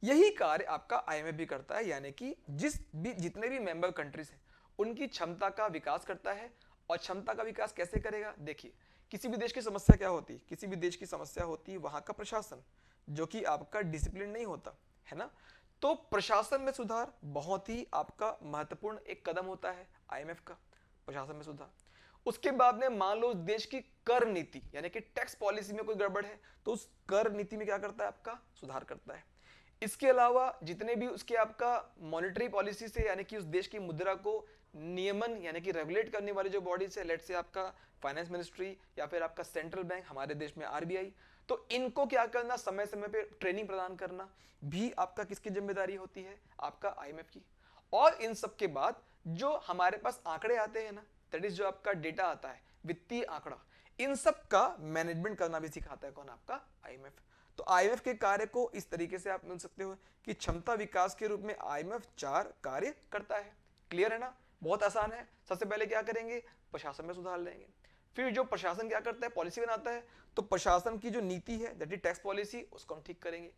A: यही कार्य आपका आईएमएफ भी करता है, यानी कि जितने भी मेंबर कंट्रीज हैं उनकी क्षमता का विकास करता है। और क्षमता का विकास कैसे करेगा? देखिए, किसी भी देश की समस्या क्या होती है? किसी भी देश की समस्या होती है वहां का प्रशासन, जो कि आपका डिसिप्लिन नहीं होता है ना। तो प्रशासन में सुधार बहुत ही आपका महत्वपूर्ण एक कदम होता है आईएमएफ का, प्रशासन में सुधार। उसके बाद में मान लो देश की कर नीति यानी कि टैक्स पॉलिसी में कोई गड़बड़ है, तो उस कर नीति में क्या करता है? आपका सुधार करता है। इसके अलावा जितने भी उसके आपका मॉनेटरी पॉलिसी से, यानी कि उस देश की मुद्रा को नियमन यानी कि रेगुलेट करने वाली जो बॉडीज है, लेट से आपका फाइनेंस मिनिस्ट्री या फिर आपका सेंट्रल बैंक, हमारे देश में आरबीआई, तो इनको क्या करना? समय समय पे ट्रेनिंग प्रदान करना भी आपका किसकी जिम्मेदारी होती है? आपका आईएमएफ की। और इन सब के बाद जो हमारे पास आंकड़े आते हैं ना, दैट इज जो आपका डेटा आता है, वित्तीय आंकड़ा, इन सब का मैनेजमेंट करना भी सिखाता है कौन? आपका आईएमएफ। तो आईएमएफ के कार्य को इस तरीके से आप मिल सकते हो कि क्षमता विकास के रूप में आईएमएफ 4 कार्य करता है। क्लियर है ना? बहुत आसान है। सबसे पहले क्या करेंगे? प्रशासन में सुधार लेंगे। फिर जो प्रशासन क्या करता है? पॉलिसी बनाता है। तो प्रशासन की जो नीति है दैट इज टैक्स पॉलिसी, उसको हम ठीक करेंगे।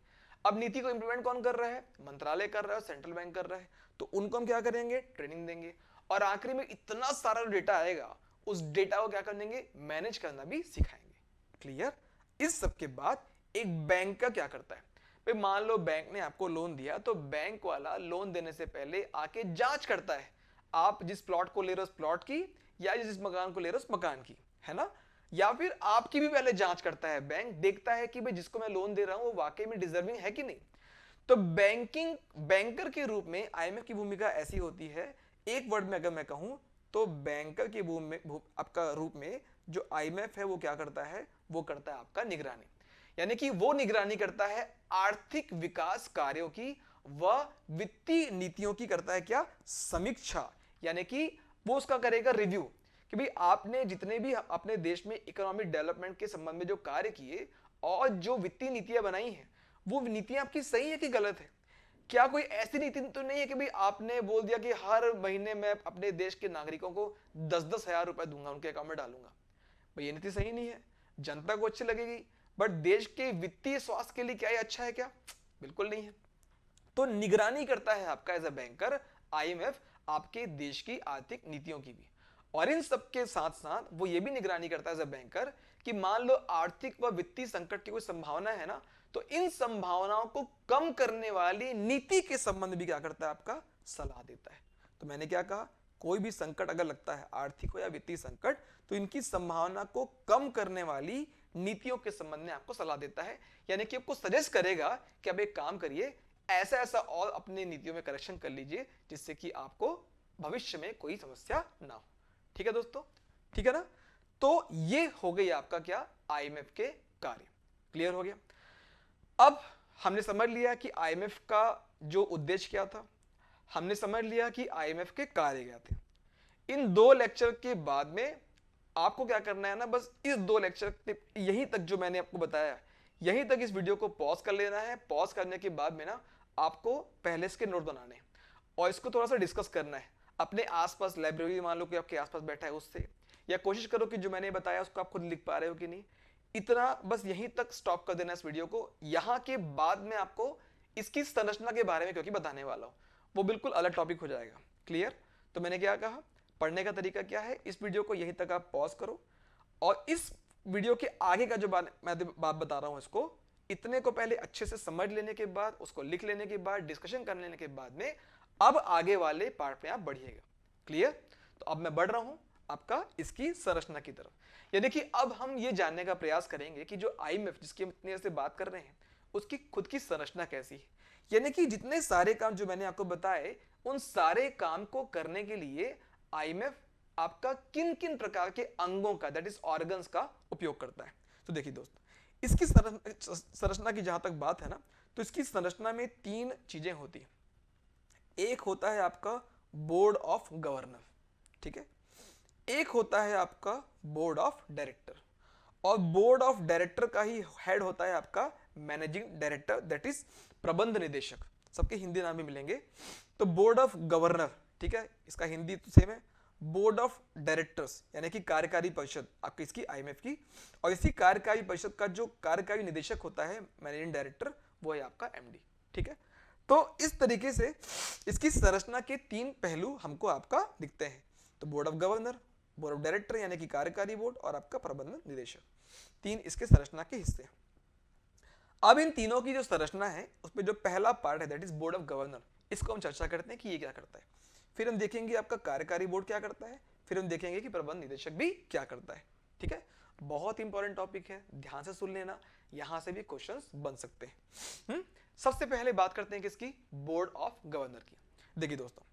A: अब नीति को इंप्लीमेंट कौन कर रहा है? मंत्रालय कर रहा है, सेंट्रल बैंक कर रहा है, तो उनको हम क्या करेंगे? ट्रेनिंग देंगे। और आखिरी में इतना सारा डेटा आएगा, उस डेटा को क्या कर देंगे? मैनेज करना भी सिखाएंगे। क्लियर? इस सब के बाद एक बैंक का क्या करता है? भाई मान लो बैंक ने आपको लोन दिया, तो बैंक वाला लोन देने से पहले आके जांच करता है आप जिस प्लॉट को ले रहे हो उस प्लॉट की, या जिस मकान को ले रहे हो उस मकान की, है ना। या फिर आपकी भी पहले जांच करता है बैंक, देखता है कि भाई जिसको मैं लोन दे रहा हूं वो वाकई में डिजर्विंग है कि नहीं। तो बैंकर के रूप में आईएमएफ की भूमिका ऐसी होती है, एक वर्ड में अगर मैं कहूं तो बैंकर के आपका रूप में जो आईएमएफ है वो क्या करता है? वो करता है आपका निगरानी, यानी कि वो निगरानी करता है आर्थिक विकास कार्यों की, वह वित्तीय नीतियों की करता है क्या? समीक्षा, यानी कि वो उसका करेगा रिव्यू कि भाई आपने जितने भी अपने देश में इकोनॉमिक डेवलपमेंट के संबंध में जो कार्य किए और जो वित्तीय नीतियां बनाई हैं, वो नीतियां आपकी सही है कि गलत है। क्या कोई ऐसी नीति तो नहीं है कि भाई आपने बोल दिया कि हर महीने मैं अपने देश के नागरिकों को 10-10 हजार रुपए दूंगा, उनके अकाउंट में डालूंगा। भाई ये नीति सही नहीं है, जनता को अच्छी लगेगी, बट देश के वित्तीय स्वास्थ्य के लिए क्या ये अच्छा है? क्या बिल्कुल नहीं है। तो निगरानी करता है आपका एज अ बैंकर आईएमएफ आपके देश की आर्थिक नीतियों की भी। और इन सब के साथ साथ वो ये भी निगरानी करता है एज अ बैंकर कि मान लो आर्थिक व वित्तीय संकट की कोई संभावना है ना, तो इन संभावनाओं को कम करने वाली नीति के संबंध भी क्या करता है, आपका सलाह देता है। तो मैंने क्या कहा, कोई भी संकट अगर लगता है, आर्थिक हो या वित्तीय संकट, तो इनकी संभावना को कम करने वाली नीतियों के संबंध में आपको सलाह देता है, यानी कि आपको सजेस्ट करेगा कि अब एक काम करिए, ऐसा ऐसा और अपनी नीतियों में करेक्शन कर लीजिए जिससे कि आपको भविष्य में कोई समस्या ना हो। ठीक है दोस्तों, ठीक है ना। तो ये हो गई आपका क्या, आईएमएफ के कार्य। क्लियर हो गया। अब हमने समझ लिया कि आईएमएफ का जो उद्देश्य क्या था, हमने समझ लिया कि आईएमएफ के कार्य क्या थे। इन 2 लेक्चर के बाद में आपको क्या करना है ना, बस इस 2 लेक्चर यहीं तक जो मैंने आपको बताया, यहीं तक इस वीडियो को पॉज कर लेना है। पॉज करने के बाद में ना आपको पहले इसके नोट बनाने हैं और इसको थोड़ा सा डिस्कस करना है अपने आसपास, लाइब्रेरी मान लो कि आपके आसपास बैठा है उससे, या कोशिश करो कि जो मैंने बताया उसको आप खुद लिख पा रहे हो कि नहीं। इतना बस यहीं तक स्टॉप कर देना इस वीडियो को। यहाँ के बाद में आपको इसकी संरचना के बारे में क्योंकि बताने वाला हूँ, वो बिल्कुल अलग टॉपिक हो जाएगा। क्लियर। तो मैंने क्या कहा, पढ़ने का तरीका क्या है, इस वीडियो को यहीं तक आप पॉज करो और इस वीडियो के आगे का जो मैं बात बता रहा हूं, इसको इतने को पहले अच्छे से समझ लेने के बाद, उसको लिख लेने के बाद, डिस्कशन कर लेने के बाद में अब आगे वाले पार्ट में आप बढ़िएगा। क्लियर। तो अब मैं बढ़ रहा हूं आपका इसकी संरचना की तरफ, यानी कि अब हम ये जानने का प्रयास करेंगे कि जो आईएमएफ जिसकी हम इतनी देर से बात कर रहे हैं उसकी खुद की संरचना कैसी है, यानी कि जितने सारे काम जो मैंने आपको बताए उन सारे काम को करने के लिए आईएमएफ आपका किन किन प्रकार के अंगों का, दैट इज ऑर्गन्स का उपयोग करता है। तो देखिए दोस्त, इसकी संरचना की जहां तक बात है ना, तो इसकी संरचना में 3 चीजें होती हैं। एक होता है आपका बोर्ड ऑफ गवर्नर, ठीक है, एक होता है आपका बोर्ड ऑफ डायरेक्टर, और बोर्ड ऑफ डायरेक्टर का ही हेड होता है आपका मैनेजिंग डायरेक्टर, दैट इज प्रबंध निदेशक। सबके हिंदी नाम भी मिलेंगे। तो बोर्ड ऑफ गवर्नर, ठीक है, इसका हिंदी तो सेम है। बोर्ड ऑफ डायरेक्टर्स यानी कि कार्यकारी परिषद आपकी इसकी आईएमएफ की, और इसी कार्यकारी परिषद का जो कार्यकारी निदेशक होता है मैनेजिंग डायरेक्टर, वो है आपका एमडी। ठीक है। तो इस तरीके से इसकी संरचना के 3 पहलू हमको आपका दिखते हैं। तो board of governor, board of director यानी कि कार्यकारी बोर्ड, और आपका प्रबंधन निदेशक, 3 इसके संरचना के हिस्से हैं। अब इन तीनों की जो संरचना है उसमें जो पहला पार्ट है that is board of governor, इसको हम चर्चा करते हैं कि ये क्या करता है। फिर हम देखेंगे आपका कार्यकारी बोर्ड क्या करता है, फिर हम देखेंगे कि प्रबंध निदेशक भी क्या करता है। ठीक है, बहुत इंपॉर्टेंट टॉपिक है, ध्यान से सुन लेना, यहां से भी क्वेश्चंस बन सकते हैं। सबसे पहले बात करते हैं किसकी, बोर्ड ऑफ गवर्नर की। देखिए दोस्तों,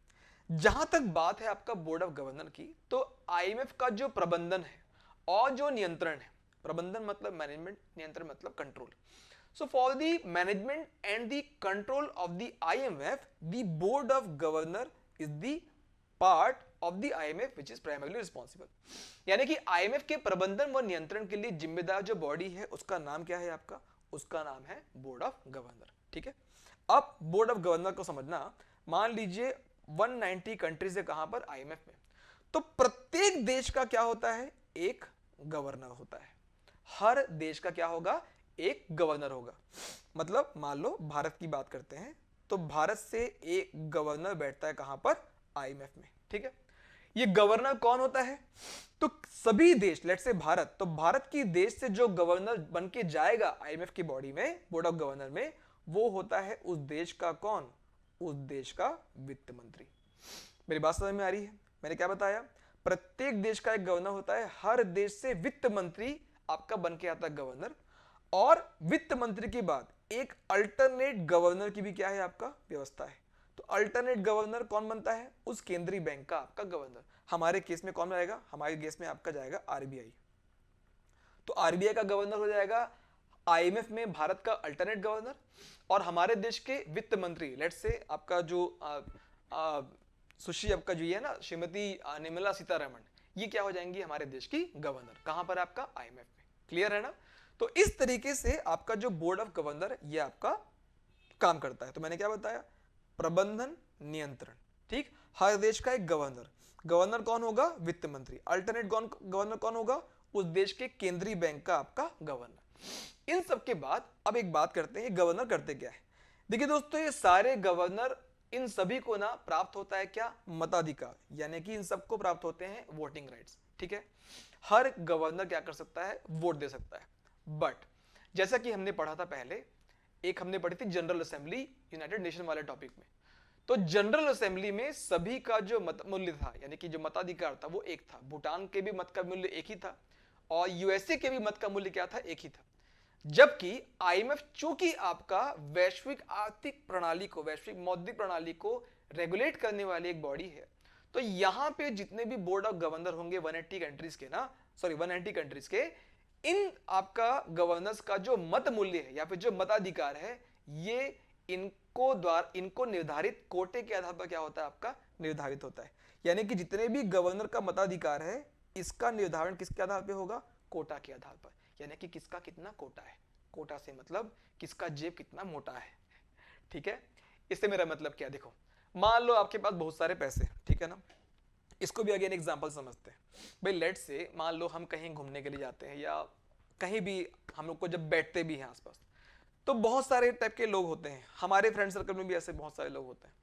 A: जहां तक बात है आपका बोर्ड ऑफ गवर्नर की, तो आईएमएफ का जो प्रबंधन है और जो नियंत्रण है, प्रबंधन मतलब मैनेजमेंट, नियंत्रण मतलब control. So for the management and the control of the IMF, the board of governor is the part of the IMF which is primarily responsible. यानी कि IMF के प्रबंधन व नियंत्रण के लिए जिम्मेदार जो बॉडी है उसका नाम क्या है आपका, उसका नाम है बोर्ड ऑफ गवर्नर। ठीक है। अब बोर्ड ऑफ गवर्नर को समझना, मान लीजिए 190 कंट्रीज है कहां पर, IMF में, तो प्रत्येक देश का क्या होता है, एक गवर्नर होता है। हर देश का क्या होगा, एक गवर्नर होगा। मतलब मान लो भारत की बात करते हैं तो भारत से एक गवर्नर बैठता है कहां पर, आईएमएफ में। ठीक है। ये गवर्नर कौन होता है, तो सभी देश, लेट्स से भारत, तो भारत की देश से जो गवर्नर बन के जाएगा आईएमएफ की बॉडी में, बोर्ड ऑफ गवर्नर में, वो होता है उस देश का कौन, उस देश का वित्त मंत्री। मेरी बात समझ में आ रही है, मैंने क्या बताया, प्रत्येक देश का एक गवर्नर होता है, हर देश से वित्त मंत्री आपका बन के आता है गवर्नर, और वित्त मंत्री के बाद एक अल्टरनेट गवर्नर की भी क्या है आपका व्यवस्था है। तो अल्टरनेट गवर्नर कौन बनता है, उस केंद्रीय बैंक का आपका गवर्नर। हमारे केस में कौन रहेगा, हमारे केस में आपका जाएगा आरबीआई। तो आरबीआई का गवर्नर हो जाएगा आईएमएफ में भारत का अल्टरनेट गवर्नर, और हमारे देश के वित्त मंत्री, लेट्स से आपका जो सुश्री आपका जो है ना, श्रीमती निर्मला सीतारमण, ये क्या हो जाएंगी, हमारे देश की गवर्नर। कहां पर आपका, आईएमएफ में। क्लियर है ना। तो इस तरीके से आपका जो बोर्ड ऑफ गवर्नर ये आपका काम करता है। तो मैंने क्या बताया, प्रबंधन, नियंत्रण। ठीक, हर देश का एक गवर्नर, गवर्नर कौन होगा, वित्त मंत्री। अल्टरनेट गवर्नर कौन होगा, उस देश के केंद्रीय बैंक का आपका गवर्नर। इन सब के बाद अब एक बात करते हैं, गवर्नर करते क्या है। देखिए दोस्तों, ये सारे गवर्नर इन सभी को ना प्राप्त होता है क्या, मताधिकार, यानी कि इन सबको प्राप्त होते हैं वोटिंग राइट्स। ठीक है, हर गवर्नर क्या कर सकता है, वोट दे सकता है। बट जैसा कि हमने पढ़ा था पहले, एक हमने पढ़ी थी जनरल असेंबली यूनाइटेड नेशन वाले टॉपिक में, तो जनरल असेंबली में सभी का जो मत मूल्य था, यानी कि जो मताधिकार था वो एक था। भूटान के भी मत का मूल्य एक ही था और यूएसए के भी मत का मूल्य क्या था, एक ही था। जबकि आईएमएफ चूंकि आपका वैश्विक आर्थिक प्रणाली को, वैश्विक मौद्रिक प्रणाली को रेगुलेट करने वाली एक बॉडी है, तो यहां पे जितने भी बोर्ड ऑफ गवर्नर होंगे 180 कंट्रीज के ना, सॉरी 190 कंट्रीज के, इन आपका गवर्नर्स का जो मत मूल्य है या फिर जो मताधिकार है, ये इनको निर्धारित कोटे के आधार पर क्या होता है, आपका निर्धारित होता है। यानी कि जितने भी गवर्नर का मताधिकार है, इसका निर्धारण किसके आधार पर होगा, कोटा के आधार पर। यानी कि किसका कितना कोटा है, कोटा से मतलब किसका जेब कितना मोटा है। ठीक है, इससे मेरा मतलब क्या, देखो मान लो आपके पास बहुत सारे पैसे, ठीक है ना, इसको भी अगेन एग्जांपल समझते हैं। भाई लेट से मान लो हम कहीं घूमने के लिए जाते हैं या कहीं भी हम लोग को जब बैठते भी हैं आसपास, तो बहुत सारे टाइप के लोग होते हैं, हमारे फ्रेंड सर्कल में भी ऐसे बहुत सारे लोग होते हैं।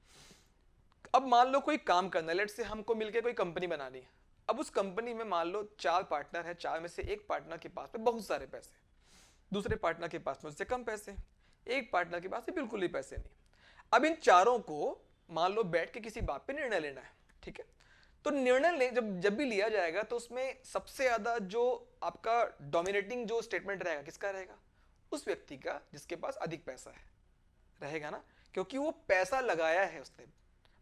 A: अब मान लो कोई काम करना है, लेट से हमको मिलकर कोई कंपनी बनानी है। अब उस कंपनी में मान लो 4 पार्टनर है, 4 में से एक पार्टनर के पास में बहुत सारे पैसे, दूसरे पार्टनर के पास में उससे कम पैसे, एक पार्टनर के पास में बिल्कुल ही पैसे नहीं। अब इन चारों को मान लो बैठ के किसी बात पे निर्णय लेना है। ठीक है, तो निर्णय ले जब भी लिया जाएगा तो उसमें सबसे ज्यादा जो आपका डोमिनेटिंग जो स्टेटमेंट रहेगा, किसका रहेगा, उस व्यक्ति का जिसके पास अधिक पैसा है रहेगा ना, क्योंकि वो पैसा लगाया है उसने,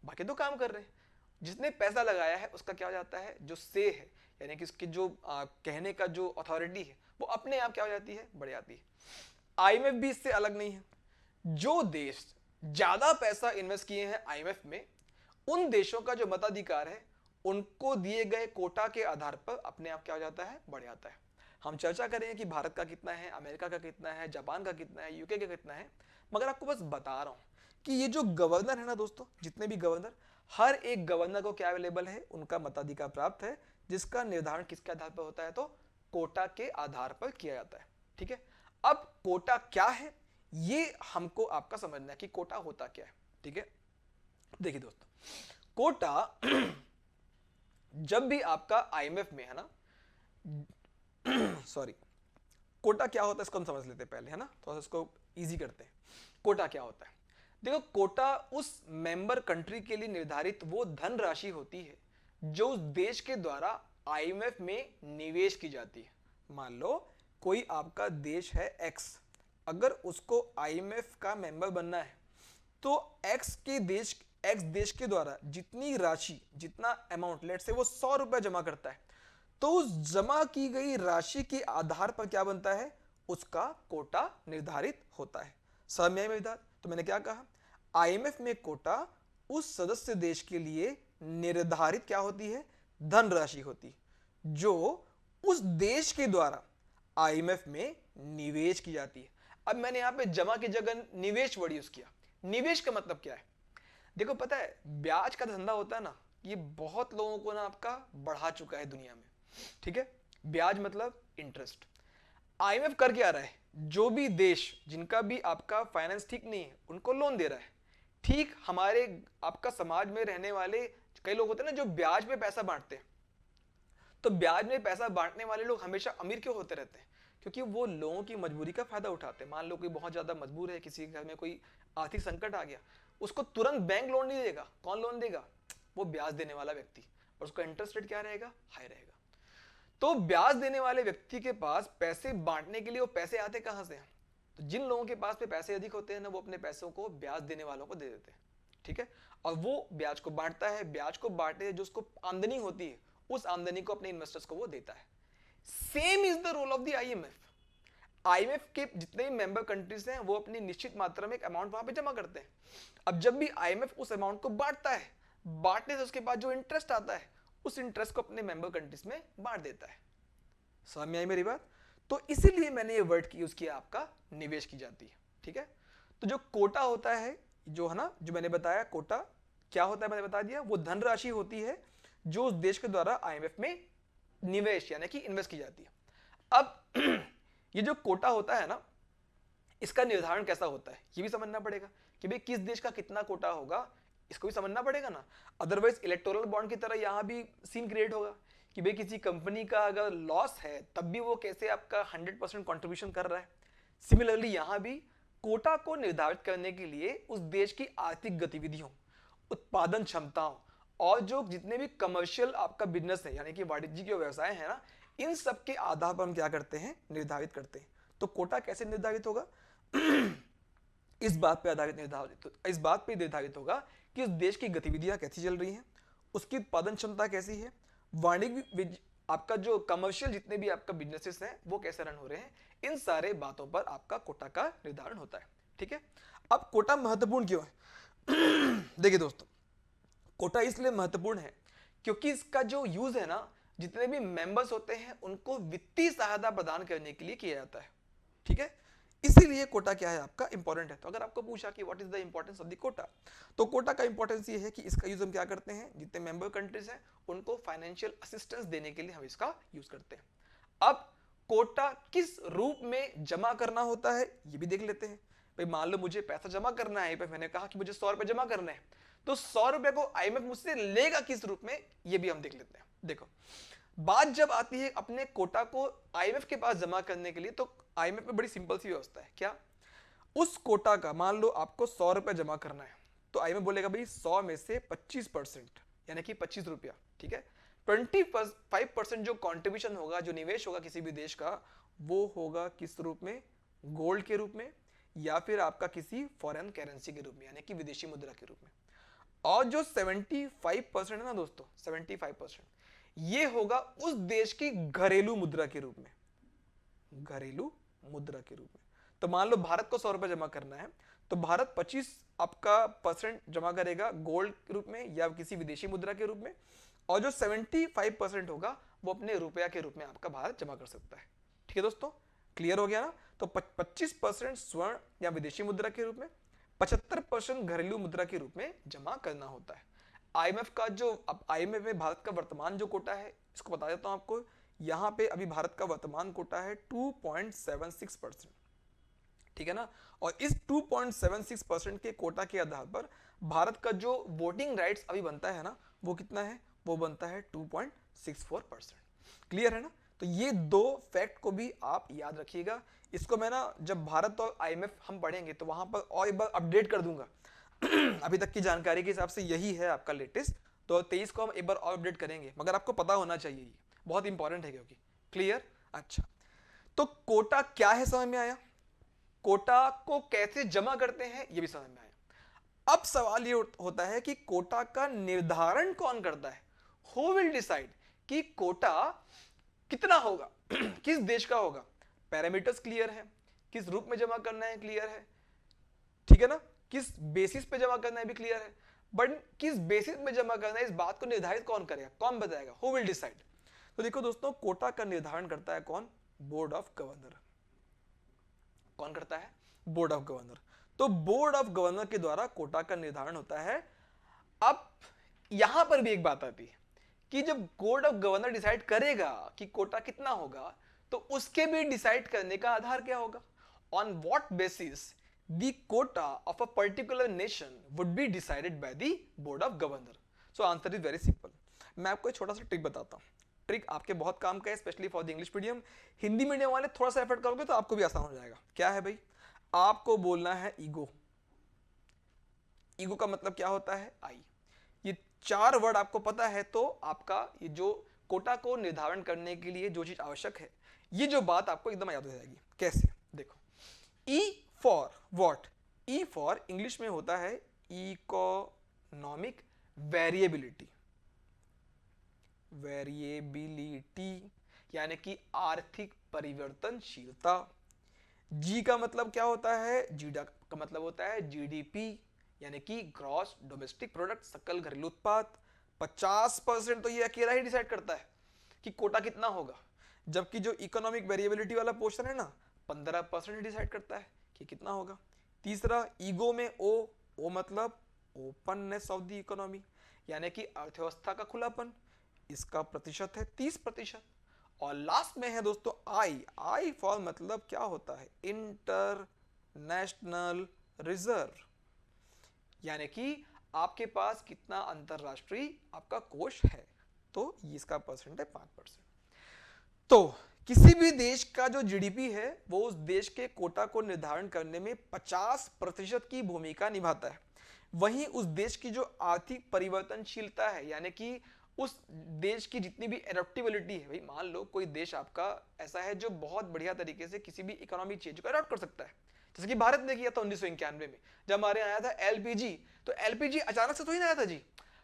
A: बाकी तो काम कर रहे हैं। जिसने पैसा लगाया है उसका क्या हो जाता है, जो से है, यानी कि उसकी जो कहने का जो अथॉरिटी है वो अपने आप क्या हो जाती है, बढ़ जाती है। आईएमएफ भी इससे अलग नहीं है। जो देश ज्यादा पैसा इन्वेस्ट किए हैं आईएमएफ में, उन देशों का जो मताधिकार है उनको दिए गए कोटा के आधार पर अपने आप क्या हो जाता है, बढ़ जाता है। हम चर्चा करेंगे कि भारत का कितना है, अमेरिका का कितना है, जापान का कितना है, यूके का कितना है, मगर आपको बस बता रहा हूं कि ये जो गवर्नर है ना दोस्तों, जितने भी गवर्नर, हर एक गवर्नर को क्या अवेलेबल है, उनका मताधिकार प्राप्त है, जिसका निर्धारण किसके आधार पर होता है, तो कोटा के आधार पर किया जाता है। ठीक है, अब कोटा क्या है ये हमको आपका समझना है कि कोटा होता क्या है। ठीक है, देखिए दोस्तों, कोटा जब भी आपका आईएमएफ में है ना, सॉरी, कोटा क्या होता है इसको हम समझ लेते हैं पहले, है ना, तो इसको इजी करते हैं। कोटा क्या होता है, देखो कोटा उस मेंबर कंट्री के लिए निर्धारित वो धन राशि होती है जो उस देश के द्वारा आईएमएफ में निवेश की जाती है। मान लो कोई आपका देश है एक्स, अगर उसको आईएमएफ का मेंबर बनना है तो एक्स देश के द्वारा जितनी राशि, जितना अमाउंट, लेट से वो 100 रुपए जमा करता है, तो उस जमा की गई राशि के आधार पर क्या बनता है, उसका कोटा निर्धारित होता है। समझ में विधान, तो मैंने क्या कहा, आईएमएफ में कोटा उस सदस्य देश के लिए निर्धारित क्या होती है, धनराशि होती है जो उस देश के द्वारा आईएमएफ में निवेश की जाती है। अब मैंने यहां पे जमा की जगह निवेश वर्ड यूज किया। निवेश का मतलब क्या है, देखो पता है ब्याज का धंधा होता है ना, ये बहुत लोगों को ना आपका बढ़ा चुका है दुनिया में। ठीक है, ब्याज मतलब इंटरेस्ट। आईएमएफ कर क्या रहा है, जो भी देश जिनका भी आपका फाइनेंस ठीक नहीं है उनको लोन दे रहा है। ठीक हमारे आपका समाज में रहने वाले कई लोग होते हैं ना जो ब्याज में पैसा बांटते हैं, तो ब्याज में पैसा बांटने वाले लोग हमेशा अमीर क्यों होते रहते हैं, क्योंकि वो लोगों की मजबूरी का फायदा उठाते हैं। मान लो कोई बहुत ज्यादा मजबूर है, किसी के घर में कोई आर्थिक संकट आ गया, उसको तुरंत बैंक लोन नहीं देगा, कौन लोन देगा, वो ब्याज देने वाला व्यक्ति, और उसका इंटरेस्ट रेट क्या रहेगा, हाई रहेगा। तो ब्याज देने वाले व्यक्ति के पास पैसे बांटने के लिए वो पैसे आते कहां से हैं, तो जिन लोगों के पास पे पैसे अधिक होते हैं ना, वो अपने पैसों को ब्याज देने वालों को दे देते हैं। ठीक है, और वो ब्याज को बांटता है, ब्याज को बांटे जो उसको आमदनी होती है उस आमदनी को अपने इन्वेस्टर्स को वो देता है। Same is the role of the IMF. IMF के जितने भी मेंबर कंट्रीज हैं वो अपनी निश्चित मात्रा में एक अमाउंट वहां पे जमा करते हैं। अब जब भी आईएमएफ उस अमाउंट को बांटता है, बांटने से उसके बाद जो इंटरेस्ट आता है उस इंटरेस्ट को अपने मेंबर कंट्रीज में बांट देता है। समझ में आई मेरी बात, तो इसीलिए मैंने ये वर्ड यूज किया, आपका निवेश की जाती है। ठीक है, तो जो कोटा होता है, जो है ना, जो मैंने बताया कोटा क्या होता है मैंने बता दिया, वो धनराशि होती है जो उस देश के द्वारा आईएमएफ में निवेश यानी कि इन्वेस्ट की जाती है। अब ये जो कोटा होता है ना, इसका निर्धारण कैसा होता है ये भी समझना पड़ेगा कि भाई किस देश का कितना कोटा होगा, इसको भी समझना पड़ेगा ना, अदरवाइज इलेक्टोरल बॉन्ड की तरह यहाँ भी सीन क्रिएट होगा कि भाई किसी कंपनी का अगर लॉस है तब भी वो कैसे आपका 100% कॉन्ट्रीब्यूशन कर रहा है। सिमिलरली यहाँ भी कोटा को निर्धारित करने के लिए उस देश की आर्थिक गतिविधियों, उत्पादन क्षमताओं और जो जितने भी कमर्शियल आपका बिजनेस है यानी कि वाणिज्यिक व्यवसाय है ना, इन सब के आधार पर हम क्या करते हैं, निर्धारित करते हैं। तो कोटा कैसे निर्धारित होगा इस बात पे निर्धारित होगा कि उस देश की गतिविधियां कैसी चल रही हैं, उसकी उत्पादन क्षमता कैसी है, वाणिज्य आपका जो कमर्शियल जितने भी आपका बिजनेसेस हैं वो कैसे रन हो रहे हैं, इन सारे बातों पर आपका कोटा का निर्धारण होता है। ठीक है, अब कोटा महत्वपूर्ण क्यों है देखिए दोस्तों, कोटा इसलिए महत्वपूर्ण है क्योंकि इसका जो यूज है ना, जितने भी मेंबर्स होते हैं उनको वित्तीय सहायता प्रदान करने के लिए किया जाता है। ठीक है, इसीलिए कोटा क्या है आपका इंपॉर्टेंट है। तो अगर आपको पूछा कि what is the importance of the quota, तो कोटा का इंपॉर्टेंस ये है कि इसका यूज हम क्या करते हैं, जितने मेंबर कंट्रीज हैं उनको फाइनेंशियल असिस्टेंस देने के लिए हम इसका यूज करते हैं। अब कोटा किस रूप में जमा करना होता है ये भी देख लेते हैं। भाई मान लो मुझे पैसा जमा करना है, मैंने कहा कि मुझे 100 रुपए जमा करना है, तो 100 रुपए को आईएमएफ मुझसे लेगा किस रूप में, ये भी हम देख लेते हैं। देखो, बात जब आती है अपने कोटा को आईएमएफ के पास जमा करने के लिए, तो आईएमएफ में बड़ी सिंपल सी व्यवस्था है। क्या, उस कोटा का मान लो आपको 100 रुपए जमा करना है, तो आईएमएफ बोलेगा भाई 100 में से 25% यानी कि 25 रुपया, ठीक है, 25% जो कंट्रीब्यूशन होगा, जो निवेश होगा किसी भी देश का, वो होगा किस रूप में, गोल्ड के रूप में या फिर आपका किसी फॉरेन करेंसी के रूप में यानी कि विदेशी मुद्रा के रूप में। और जो 75% है ना दोस्तों, 75% ये होगा उस देश की घरेलू मुद्रा के रूप में, घरेलू मुद्रा के रूप में। तो मान लो भारत को 100 रुपए जमा करना है, तो भारत 25 आपका परसेंट जमा करेगा गोल्ड के रूप में या किसी विदेशी मुद्रा के रूप में, और जो 75% होगा वो अपने रुपया के रूप में आपका भारत जमा कर सकता है। ठीक है दोस्तों, क्लियर हो गया ना। तो 25% स्वर्ण या विदेशी मुद्रा के रूप में, 75% घरेलू मुद्रा के रूप में जमा करना होता है। आईएमएफ का जो, अब आईएमएफ में भारत का वर्तमान जो कोटा है इसको बता देता हूं आपको। यहां पे अभी भारत का वर्तमान कोटा है 2.76%, ठीक है ना। और इस 2.76% के कोटा के आधार पर भारत का जो वोटिंग राइट्स अभी बनता है ना, वो कितना है, वो बनता है 2.64%। क्लियर है ना। तो ये दो फैक्ट को भी आप याद रखिएगा। इसको मैं ना जब भारत और आईएमएफ हम पढ़ेंगे तो वहां पर और एक बार अपडेट कर दूंगा अभी तक की जानकारी के हिसाब से यही है आपका लेटेस्ट, तो 23 को हम एक बार और अपडेट करेंगे, मगर आपको पता होना चाहिए, ये बहुत इंपॉर्टेंट है क्योंकि। क्लियर, अच्छा। तो कोटा क्या है समझ में आया, कोटा को कैसे जमा करते हैं ये भी समझ में आया। अब सवाल ये होता है कि कोटा का निर्धारण कौन करता है, हु विल डिसाइड कि कोटा कितना होगा किस देश का होगा। पैरामीटर्स क्लियर है, किस रूप में जमा करना है क्लियर है, ठीक है ना, किस बेसिस पे जमा करना है भी क्लियर है, बट किस बेसिस में जमा करना है इस बात को निर्धारित कौन करेगा, कौन बताएगा, हु विल डिसाइड। तो देखो दोस्तों, कोटा का निर्धारण करता है कौन, बोर्ड ऑफ गवर्नर। कौन करता है, बोर्ड ऑफ गवर्नर। तो बोर्ड ऑफ गवर्नर के द्वारा कोटा का निर्धारण होता है। अब यहां पर भी एक बात आती है कि जब बोर्ड ऑफ गवर्नर डिसाइड करेगा कि कोटा कितना होगा, तो उसके भी डिसाइड करने का आधार क्या होगा, on what basis the quota of a particular nation would be decided by the board of governor. So answer is very simple. मैं आपको एक छोटा सा ट्रिक बताता हूँ, ट्रिक आपके बहुत काम का है, specially for the English medium. Hindi medium वाले थोड़ा सा एफर्ट करोगे तो आपको भी आसान हो जाएगा। क्या है भाई, आपको बोलना है ईगो। ईगो का मतलब क्या होता है, आई। ये 4 वर्ड आपको पता है तो आपका ये जो कोटा को निर्धारण करने के लिए जो चीज आवश्यक है, ये जो बात आपको एकदम याद हो जाएगी। कैसे, देखो, E for what, E for English में होता है इकोनॉमिक वेरिएबिलिटी, वेरिएबिलिटी यानी कि आर्थिक परिवर्तनशीलता। जी का मतलब क्या होता है, जीडा का मतलब होता है जीडीपी यानी कि ग्रॉस डोमेस्टिक प्रोडक्ट, सकल घरेलू उत्पाद। 50% तो ये अकेला ही डिसाइड करता है कि कोटा कितना होगा, जबकि जो इकोनॉमिक वेरिएबिलिटी वाला पोर्शन है ना, 15% डिसाइड करता है कि कितना होगा। तीसरा, ईगो में ओ मतलब ओपननेस ऑफ द इकोनॉमी यानी कि अर्थव्यवस्था का खुलापन, इसका प्रतिशत है 30%। और लास्ट में है दोस्तों आई फॉर मतलब क्या होता है, इंटरनेशनल रिजर्व यानी कि आपके पास कितना अंतरराष्ट्रीय आपका कोष है, तो इसका परसेंट है 5%। तो किसी भी देश का जो जीडीपी है वो उस देश के कोटा को निर्धारण करने में 50% की भूमिका निभाता है। वहीं उस देश की जो आर्थिक परिवर्तनशीलता है, यानी कि उस देश की जितनी भी एडप्टेबिलिटी है, भाई मान लो कोई देश आपका ऐसा है जो बहुत बढ़िया तरीके से किसी भी इकोनॉमिक चेंज को अडॉप्ट कर सकता है, जैसे कि भारत ने किया था 1991 में जब हमारे आया था एलपीजी। तो एलपीजी अचानक से तो ही ना आया था जी,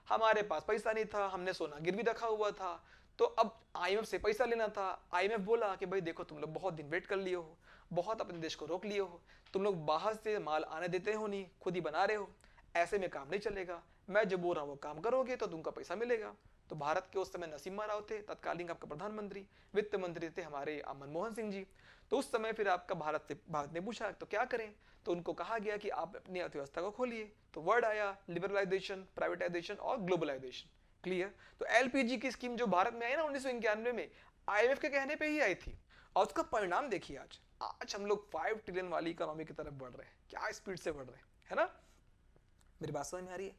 A: हमारे पास पैसा नहीं था, हमने सोना गिरवी रखा हुआ था, तो अब आईएमएफ से पैसा लेना था। आईएमएफ बोला कि भाई देखो तुम लोग बहुत दिन वेट कर लिए हो, बहुत अपने देश को रोक लिए हो, तुम लोग बाहर से माल आने देते हो नहीं, खुद ही बना रहे हो, ऐसे में काम नहीं चलेगा, मैं जो बोल रहा हूँ वो काम करोगे तो तुमको पैसा मिलेगा। तो भारत के उस समय नरसिम्हा राव थे तत्कालीन आपका प्रधानमंत्री, वित्त मंत्री थे हमारे मनमोहन सिंह जी। तो उस समय फिर आपका भारत ने पूछा तो क्या करें, तो उनको कहा गया कि आप अपनी अर्थव्यवस्था को खोलिए। तो वर्ड आया लिबरलाइजेशन, प्राइवेटाइजेशन और ग्लोबलाइजेशन। क्लियर। तो एलपीजी की स्कीम जो भारत में आई ना 1991 में, आईएमएफ के कहने पे ही आई थी, और उसका परिणाम देखिए आज आज हम लोग 5 ट्रिलियन वाली इकोनॉमी की तरफ बढ़ रहे हैं, क्या स्पीड से बढ़ रहे हैं, है ना। मेरी बात समझ में आ रही है?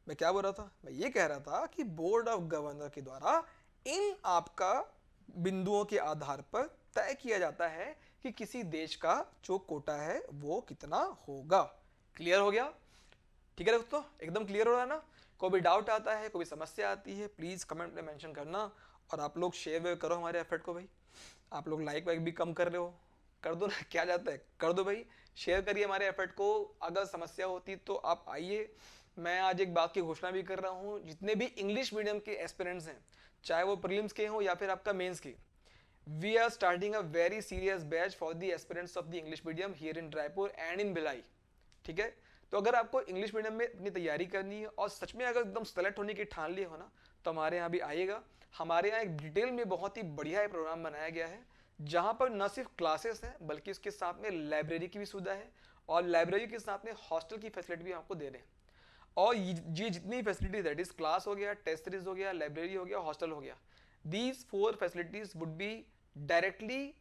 A: मैं क्या बोल रहा था, मैं ये कह रहा था कि बोर्ड ऑफ गवर्नर के द्वारा इन आपका बिंदुओं के आधार पर तय किया जाता है कि किसी देश का जो कोटा है वो कितना होगा। क्लियर हो गया? ठीक है दोस्तों, एकदम क्लियर हो रहा है ना। कोई भी डाउट आता है, कोई भी समस्या आती है, प्लीज कमेंट में मेंशन करना, और आप लोग शेयर करो हमारे एफर्ट को। भाई आप लोग लाइक वाइक भी कम कर रहे हो, कर दो ना, क्या जाता है, कर दो भाई, शेयर करिए हमारे एफर्ट को। अगर समस्या होती तो आप आइए। मैं आज एक बात की घोषणा भी कर रहा हूँ, जितने भी इंग्लिश मीडियम के एस्पिरेंट्स हैं, चाहे वो प्रीलिम्स के हो या फिर आपका मेंस के, we are starting a very serious batch for the aspirants of the English medium here in Raipur and in Bhilai. ठीक है, तो अगर आपको इंग्लिश मीडियम में अपनी तैयारी करनी है और सच में अगर एकदम सेलेक्ट होने की ठान लिए हो ना, तो हमारे यहाँ भी आइएगा। हमारे यहाँ एक डिटेल में बहुत ही बढ़िया प्रोग्राम बनाया गया है, जहाँ पर न सिर्फ क्लासेस हैं बल्कि उसके साथ में लाइब्रेरी की भी सुविधा है, और लाइब्रेरी के साथ में हॉस्टल की फैसिलिटी भी आपको दे रहे हैं। और ये जितनी फैसिलिटीज दैट इज क्लास हो गया, टेस्ट सीरीज हो गया, लाइब्रेरी हो गया, हॉस्टल हो गया, these 4 facilities would be directly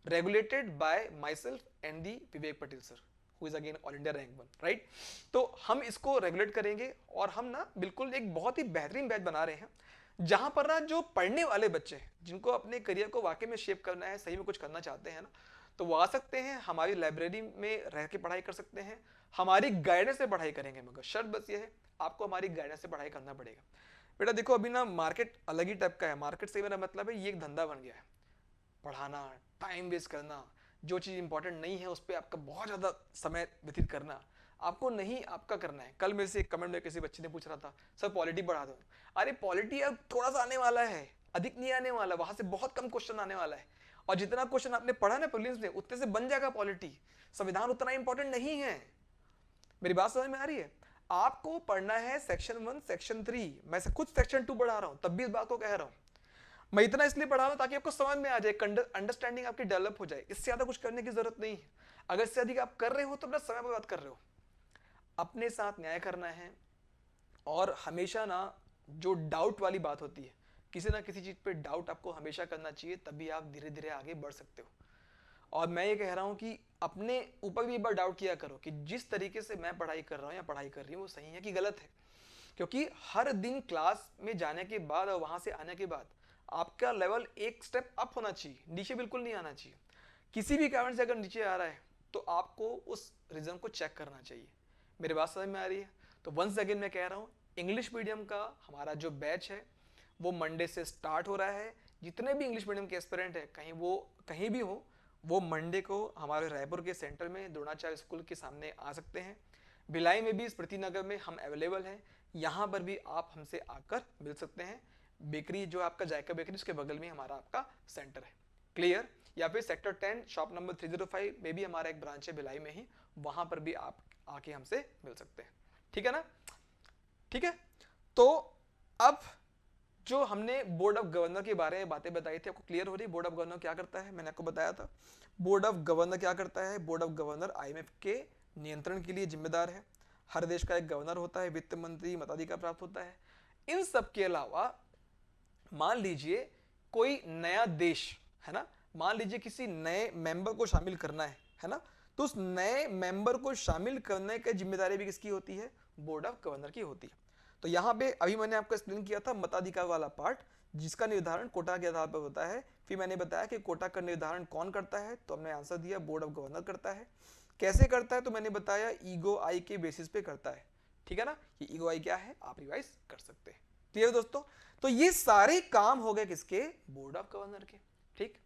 A: regulated by myself and the Vivek Patel sir, who is again all India rank 1, right. तो हम इसको रेगुलेट करेंगे, और हम ना बिल्कुल एक बहुत ही बेहतरीन बैच बना रहे हैं, जहां पर ना जो पढ़ने वाले बच्चे हैं, जिनको अपने करियर को वाकई में शेप करना है, सही में कुछ करना चाहते हैं ना, तो वो आ सकते हैं, हमारी लाइब्रेरी में रह के पढ़ाई कर सकते हैं, हमारी गाइडेंस से पढ़ाई करेंगे, मगर शर्त बस ये है आपको हमारी गाइडेंस से पढ़ाई करना पड़ेगा। बेटा देखो अभी ना मार्केट अलग ही टाइप का है, मार्केट से मेरा मतलब है ये एक धंधा बन गया है, पढ़ाना, टाइम वेस्ट करना, जो चीज़ इंपॉर्टेंट नहीं है उस पर आपका बहुत ज़्यादा समय व्यतीत करना, आपको नहीं आपका करना है। कल मेरे से एक कमेंट में किसी बच्चे ने पूछ रहा था, सर पॉलिटी पढ़ा दो। अरे पॉलिटी अब थोड़ा सा आने वाला है, अधिक नहीं आने वाला, वहां से बहुत कम क्वेश्चन आने वाला है, और जितना क्वेश्चन आपने पढ़ा ना प्रीलिम्स में उतने से बन जाएगा पॉलिटी। संविधान उतना इंपॉर्टेंट नहीं है। मेरी बात समझ में आ रही है? आपको पढ़ना है सेक्शन 1 सेक्शन 3, मैं खुद सेक्शन 2 पढ़ा रहा हूं, तब भी इस बात को कह रहा हूं। मैं इतना इसलिए पढ़ा रहा हूं ताकि आपको समझ में आ जाए, अंडरस्टैंडिंग आपकी डेवलप हो जाए। इससे ज्यादा कुछ करने की जरूरत नहीं है। अगर इससे अधिक आप कर रहे हो तो अपना समय बर्बाद कर रहे हो। अपने साथ न्याय करना है, और हमेशा ना जो डाउट वाली बात होती है, किसी ना किसी चीज पे डाउट आपको हमेशा करना चाहिए, तभी आप धीरे धीरे आगे बढ़ सकते हो। और मैं ये कह रहा हूं कि अपने ऊपर भी एक बार डाउट किया करो कि जिस तरीके से मैं पढ़ाई कर रहा हूं या पढ़ाई कर रही हूँ वो सही है कि गलत है। क्योंकि हर दिन क्लास में जाने के बाद और वहां से आने के बाद आपका लेवल एक स्टेप अप होना चाहिए, नीचे बिल्कुल नहीं आना चाहिए। किसी भी कारण से अगर नीचे आ रहा है तो आपको उस रीजन को चेक करना चाहिए। मेरी बात समझ में आ रही है? तो वंस अगेन मैं कह रहा हूँ, इंग्लिश मीडियम का हमारा जो बैच है वो मंडे से स्टार्ट हो रहा है। जितने भी इंग्लिश मीडियम के एस्पिरेंट है, कहीं भी हो, वो मंडे को हमारे रायपुर के सेंटर में द्रोणाचार्य स्कूल के सामने आ सकते हैं। भिलाई में भी, स्मृति नगर में हम अवेलेबल हैं, यहाँ पर भी आप हमसे आकर मिल सकते हैं। बेकरी जो आपका जायका बेकरी, उसके बगल में हमारा आपका सेंटर है। क्लियर? या फिर सेक्टर 10 शॉप नंबर 305 में भी हमारा एक ब्रांच है भिलाई में ही, वहां पर भी आप आके हमसे मिल सकते हैं। ठीक है ना? ठीक है, तो अब जो हमने बोर्ड ऑफ गवर्नर के बारे में बातें बताई थी, आपको क्लियर हो रही? बोर्ड ऑफ गवर्नर क्या करता है, मैंने आपको बताया था। बोर्ड ऑफ गवर्नर क्या करता है? बोर्ड ऑफ गवर्नर आईएमएफ के नियंत्रण के लिए जिम्मेदार है। हर देश का एक गवर्नर होता है, वित्त मंत्री मताधिकार प्राप्त होता है। इन सब के अलावा मान लीजिए कोई नया देश है ना, मान लीजिए किसी नए मेंबर को शामिल करना है ना, तो उस नए मेंबर को शामिल करने की जिम्मेदारी भी किसकी होती है? बोर्ड ऑफ गवर्नर की होती है। तो यहाँ पे अभी मैंने आपको एक्सप्लेन किया था मताधिकार वाला पार्ट, जिसका निर्धारण कोटा के आधार पर होता है। फिर मैंने बताया कि कोटा का निर्धारण कौन करता है, तो हमने आंसर दिया बोर्ड ऑफ गवर्नर करता है। कैसे करता है, तो मैंने बताया ईगो आई के बेसिस पे करता है। ठीक है ना, ये ईगो आई क्या है आप रिवाइज कर सकते हैं। क्लियर दोस्तों, तो ये सारे काम हो गए किसके, बोर्ड ऑफ गवर्नर के। ठीक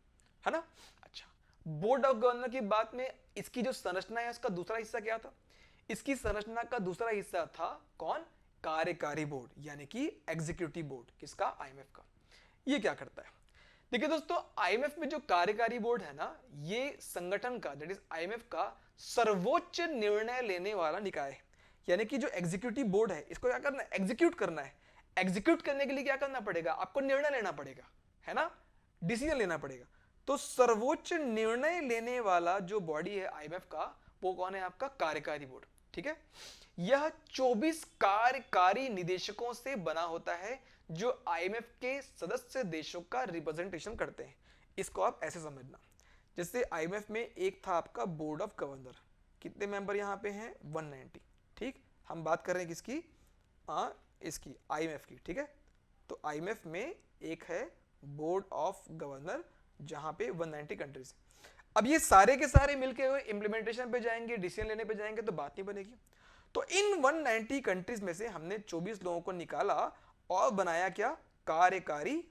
A: है ना। अच्छा, बोर्ड ऑफ गवर्नर की बात में इसकी जो संरचना है उसका दूसरा हिस्सा क्या था, इसकी संरचना का दूसरा हिस्सा था कौन, कार्यकारी बोर्ड, यानी कि एग्जीक्यूटिव बोर्ड, किसका, आईएमएफ का। ये क्या करता है, देखिए दोस्तों, आईएमएफ में जो कार्यकारी बोर्ड है ना, ये संगठन का, दैट इज आईएमएफ का सर्वोच्च निर्णय लेने वाला निकाय है। यानी कि जो एग्जीक्यूटिव बोर्ड है, इसको क्या करना है, एग्जीक्यूट करना है। एग्जीक्यूट करने के लिए क्या करना पड़ेगा, आपको निर्णय लेना पड़ेगा, है ना, डिसीजन लेना पड़ेगा। तो सर्वोच्च निर्णय लेने वाला जो बॉडी है आईएमएफ का, वो कौन है, आपका कार्यकारी बोर्ड। ठीक है, यह 24 कार्यकारी निदेशकों से बना होता है जो आईएमएफ के सदस्य देशों का रिप्रेजेंटेशन करते हैं। इसको आप ऐसे समझना, जैसे आईएमएफ में एक था आपका बोर्ड ऑफ गवर्नर, कितने मेंबर यहाँ पे हैं, 190। ठीक, हम बात कर रहे हैं किसकी, इसकी आईएमएफ की। ठीक है, तो आईएमएफ में एक है बोर्ड ऑफ गवर्नर जहां पे 190 कंट्रीज। अब ये सारे के सारे मिलके हुए इंप्लीमेंटेशन पे जाएंगे, डिसीजन लेने पे जाएंगे, तो बात नहीं बनेगी। तो इन 190 कंट्रीज में से हमने 24 लोगों को निकाला और बनाया क्या, कार्यकारी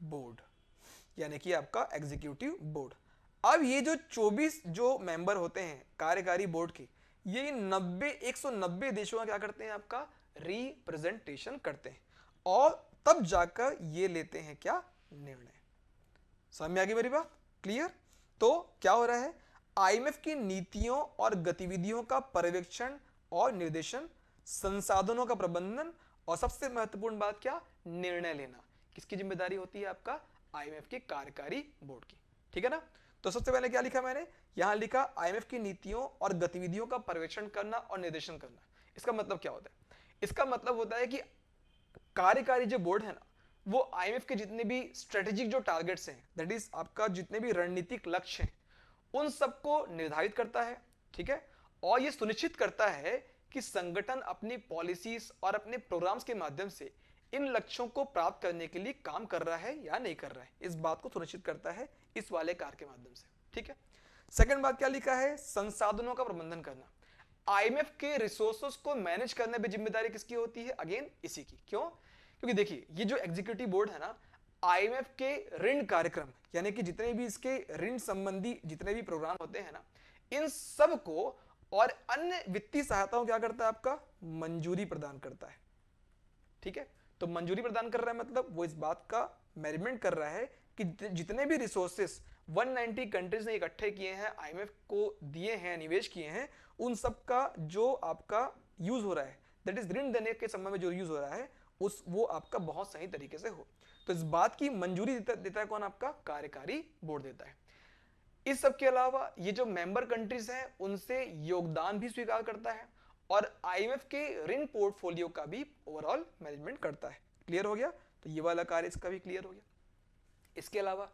A: बोर्ड, यानी कि आपका एग्जीक्यूटिव बोर्ड। अब ये जो 24 जो मेंबर होते हैं कार्यकारी बोर्ड के, ये 190 देशों का क्या करते हैं, आपका रिप्रेजेंटेशन करते हैं, और तब जाकर ये लेते हैं क्या, निर्णय। समझ में आ गई मेरी बात, क्लियर। तो क्या हो रहा है, आईएमएफ की नीतियों और गतिविधियों का पर्यवेक्षण और निर्देशन, संसाधनों का प्रबंधन, और सबसे महत्वपूर्ण बात क्या, निर्णय लेना, किसकी जिम्मेदारी होती है, आपका आईएमएफ के कार्यकारी बोर्ड की। ठीक है ना। तो सबसे पहले क्या लिखा मैंने, यहां लिखा आईएमएफ की नीतियों और गतिविधियों का पर्यवेक्षण करना और निर्देशन करना। इसका मतलब क्या होता है, इसका मतलब होता है कि कार्यकारी जो बोर्ड है ना, वो आईएमएफ के जितने भी स्ट्रेटेजिक जो टारगेट्स हैं, दैट इज आपका जितने भी रणनीतिक लक्ष्य हैं, उन सबको निर्धारित करता है। ठीक है, और ये सुनिश्चित करता है कि संगठन अपनी पॉलिसीज और अपने प्रोग्राम्स के माध्यम से इन लक्ष्यों को प्राप्त करने के लिए काम कर रहा है या नहीं कर रहा है, इस बात को सुनिश्चित करता है इस वाले कार्य के माध्यम से। ठीक है, सेकंड बात क्या लिखा है, संसाधनों का प्रबंधन करना। आईएमएफ के रिसोर्सेज को मैनेज करने में जिम्मेदारी किसकी होती है, अगेन इसी की। क्यों, क्योंकि देखिए ये जो एग्जीक्यूटिव बोर्ड है ना, आईएमएफ के ऋण कार्यक्रम, यानी कि जितने भी इसके ऋण संबंधी जितने भी प्रोग्राम होते हैं ना, इन सब को और अन्य वित्तीय सहायताओं क्या करता है, आपका मंजूरी प्रदान करता है। ठीक है, तो मंजूरी प्रदान कर रहा है मतलब वो इस बात का मैनेजमेंट कर रहा है कि जितने भी रिसोर्सेस 190 कंट्रीज ने इकट्ठे किए हैं, आईएमएफ को दिए हैं, निवेश किए हैं, उन सब का जो आपका यूज हो रहा है, दैट इज ऋण देने के समय में जो यूज हो रहा है, उस वो आपका बहुत सही तरीके से हो। तो इस बात की मंजूरी देता है कौन, आपका कार्यकारी बोर्ड देता है। इस सब के अलावा ये जो मेंबर कंट्रीज हैं उनसे योगदान भी स्वीकार करता है, और आईएमएफ के ऋण पोर्टफोलियो का भी ओवरऑल मैनेजमेंट करता है। क्लियर हो गया, तो ये वाला कार्य इसका भी क्लियर हो गया। इसके अलावा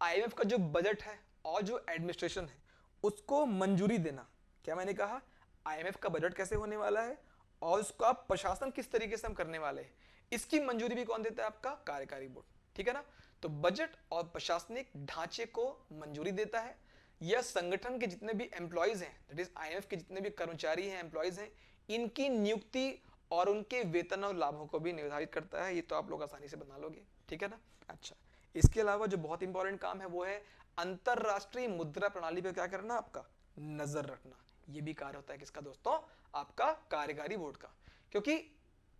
A: आईएमएफ का जो बजट है और जो एडमिनिस्ट्रेशन है उसको मंजूरी देना। क्या मैंने कहा, आईएमएफ का बजट कैसे होने वाला है और उसका प्रशासन किस तरीके से हम करने वाले हैं, इसकी मंजूरी भी कौन देता है, आपका कार्यकारी बोर्ड। ठीक है ना, तो बजट और प्रशासनिक ढांचे को मंजूरी देता है। यह संगठन के जितने भी एम्प्लॉयज हैं, दैट इज आईएमएफ के जितने भी कर्मचारी हैं, एम्प्लॉयज हैं, इनकी नियुक्ति और उनके वेतन और लाभों को भी निर्धारित करता है। ये तो आप लोग आसानी से बना लोगे। ठीक है ना। अच्छा, इसके अलावा जो बहुत इंपॉर्टेंट काम है वो है अंतरराष्ट्रीय मुद्रा प्रणाली पे क्या करना, आपका नजर रखना। ये भी कार्य होता है किसका दोस्तों, आपका कार्यकारी बोर्ड का। क्योंकि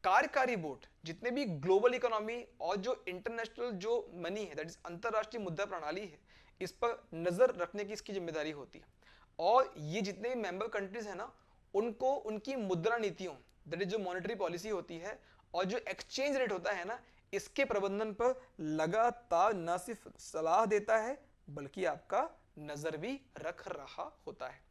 A: कार्यकारी बोर्ड जितने भी ग्लोबल इकोनॉमी और जो इंटरनेशनल जो मनी है, दैट इज अंतरराष्ट्रीय मुद्रा प्रणाली है, इस पर नजर रखने की इसकी जिम्मेदारी होती है। और ये जितने भी मेंबर कंट्रीज है ना, उनको उनकी मुद्रा नीतियों, दैट इज जो मॉनेटरी पॉलिसी होती है और जो एक्सचेंज रेट होता है ना, इसके प्रबंधन पर लगातार न सिर्फ सलाह देता है बल्कि आपका नजर भी रख रहा होता है।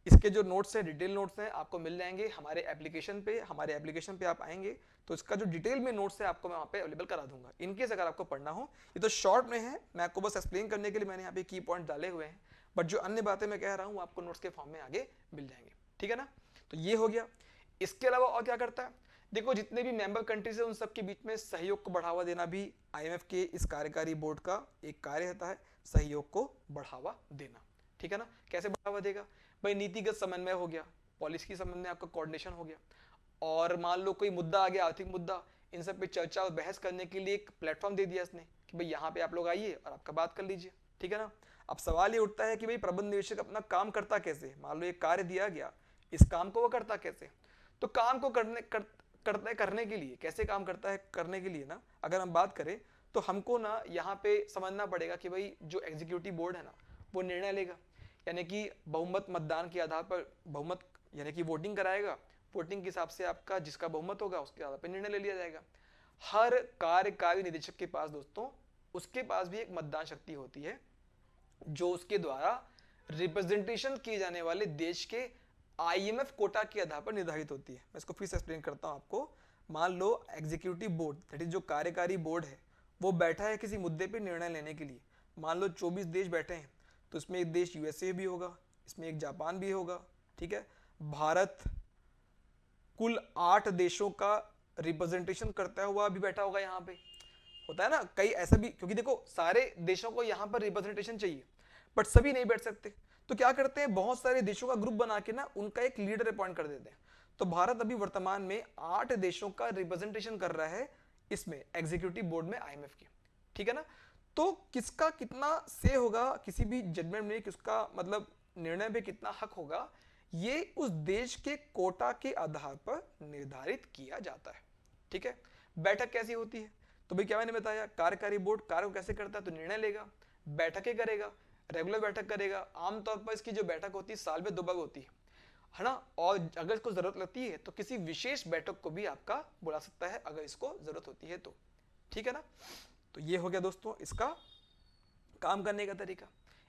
A: इसके जो नोट्स है, डिटेल नोट्स हैं, आपको मिल जाएंगे हमारे एप्लीकेशन पे। हमारे एप्लीकेशन पे आप आएंगे तो इसका जो डिटेल में नोट्स है आपको मैं वहाँ पे अवेलेबल करा दूंगा, इनकेस अगर आपको पढ़ना हो। ये तो शॉर्ट में है, मैं आपको बस एक्सप्लेन करने के लिए मैंने यहाँ पे की पॉइंट डाले हुए हैं, बट जो अन्य बातें मैं कह रहा हूँ आपको नोट्स के फॉर्म में आगे मिल जाएंगे। ठीक है ना, तो ये हो गया। इसके अलावा और क्या करता है, देखो जितने भी मेंबर कंट्रीज है उन सब के बीच में सहयोग को बढ़ावा देना भी आईएमएफ के इस कार्यकारी बोर्ड का एक कार्य होता है, सहयोग को बढ़ावा देना। ठीक है ना, कैसे बढ़ावा देगा भाई, नीतिगत समन्वय हो गया, पॉलिसी की समन्वय आपका कोऑर्डिनेशन हो गया, और मान लो कोई मुद्दा आ गया, आर्थिक मुद्दा, इन सब पे चर्चा और बहस करने के लिए एक प्लेटफॉर्म दे दिया इसने कि भाई यहाँ पे आप लोग आइए और आपका बात कर लीजिए। ठीक है ना, अब सवाल ये उठता है कि भाई प्रबंध निवेशक अपना काम करता कैसे, मान लो एक कार्य दिया गया, इस काम को वो करता कैसे, तो काम को करने के लिए कैसे काम करता है, करने के लिए ना अगर हम बात करें तो हमको ना यहाँ पे समझना पड़ेगा कि भाई जो एग्जीक्यूटिव बोर्ड है ना वो निर्णय लेगा, यानी कि बहुमत मतदान के आधार पर बहुमत यानी कि वोटिंग कराएगा, वोटिंग के हिसाब से आपका जिसका बहुमत होगा उसके आधार पर निर्णय ले लिया जाएगा। हर कार्यकारी निदेशक के पास दोस्तों उसके पास भी एक मतदान शक्ति होती है जो उसके द्वारा रिप्रेजेंटेशन किए जाने वाले देश के आईएमएफ कोटा के आधार पर निर्धारित होती है। मैं इसको फिर से एक्सप्लेन करता हूं आपको। मान लो एग्जीक्यूटिव बोर्ड दैट इज जो कार्यकारी बोर्ड है वो बैठा है किसी मुद्दे पे निर्णय लेने के लिए, मान लो 24 देश बैठे हैं, तो इसमें एक देश यूएसए भी होगा, इसमें एक जापान भी होगा, ठीक है, भारत कुल 8 देशों का रिप्रेजेंटेशन करता हुआ भी बैठा होगा। यहाँ पे होता है ना कई ऐसा भी, क्योंकि देखो सारे देशों को यहाँ पर रिप्रेजेंटेशन चाहिए बट सभी नहीं बैठ सकते, तो क्या करते हैं बहुत सारे देशों का ग्रुप बना के ना उनका एक लीडर अपॉइंट कर देते हैं। तो भारत अभी वर्तमान में 8 देशों का रिप्रेजेंटेशन कर रहा है इसमें एग्जीक्यूटिव बोर्ड में आईएमएफ की। ठीक है ना, तो किसका कितना से होगा किसी भी जजमेंट में, किसका मतलब निर्णय पे कितना हक होगा, ये उस देश के कोटा के आधार पर निर्धारित किया जाता है। ठीक है, बैठक कैसी होती है, तो भाई क्या मैंने बताया, कार्यकारी बोर्ड कार्य को कैसे करता है, तो निर्णय लेगा, बैठकें करेगा, रेगुलर बैठक करेगा। आमतौर पर इसकी जो बैठक होती है साल में 2 बार होती है ना, और अगर इसको जरूरत लगती है तो किसी विशेष बैठक को भी आपका बुला सकता है अगर इसको जरूरत होती है तो। ठीक है ना, तो ये हो गया दोस्तों इसका काम करने का तरीका।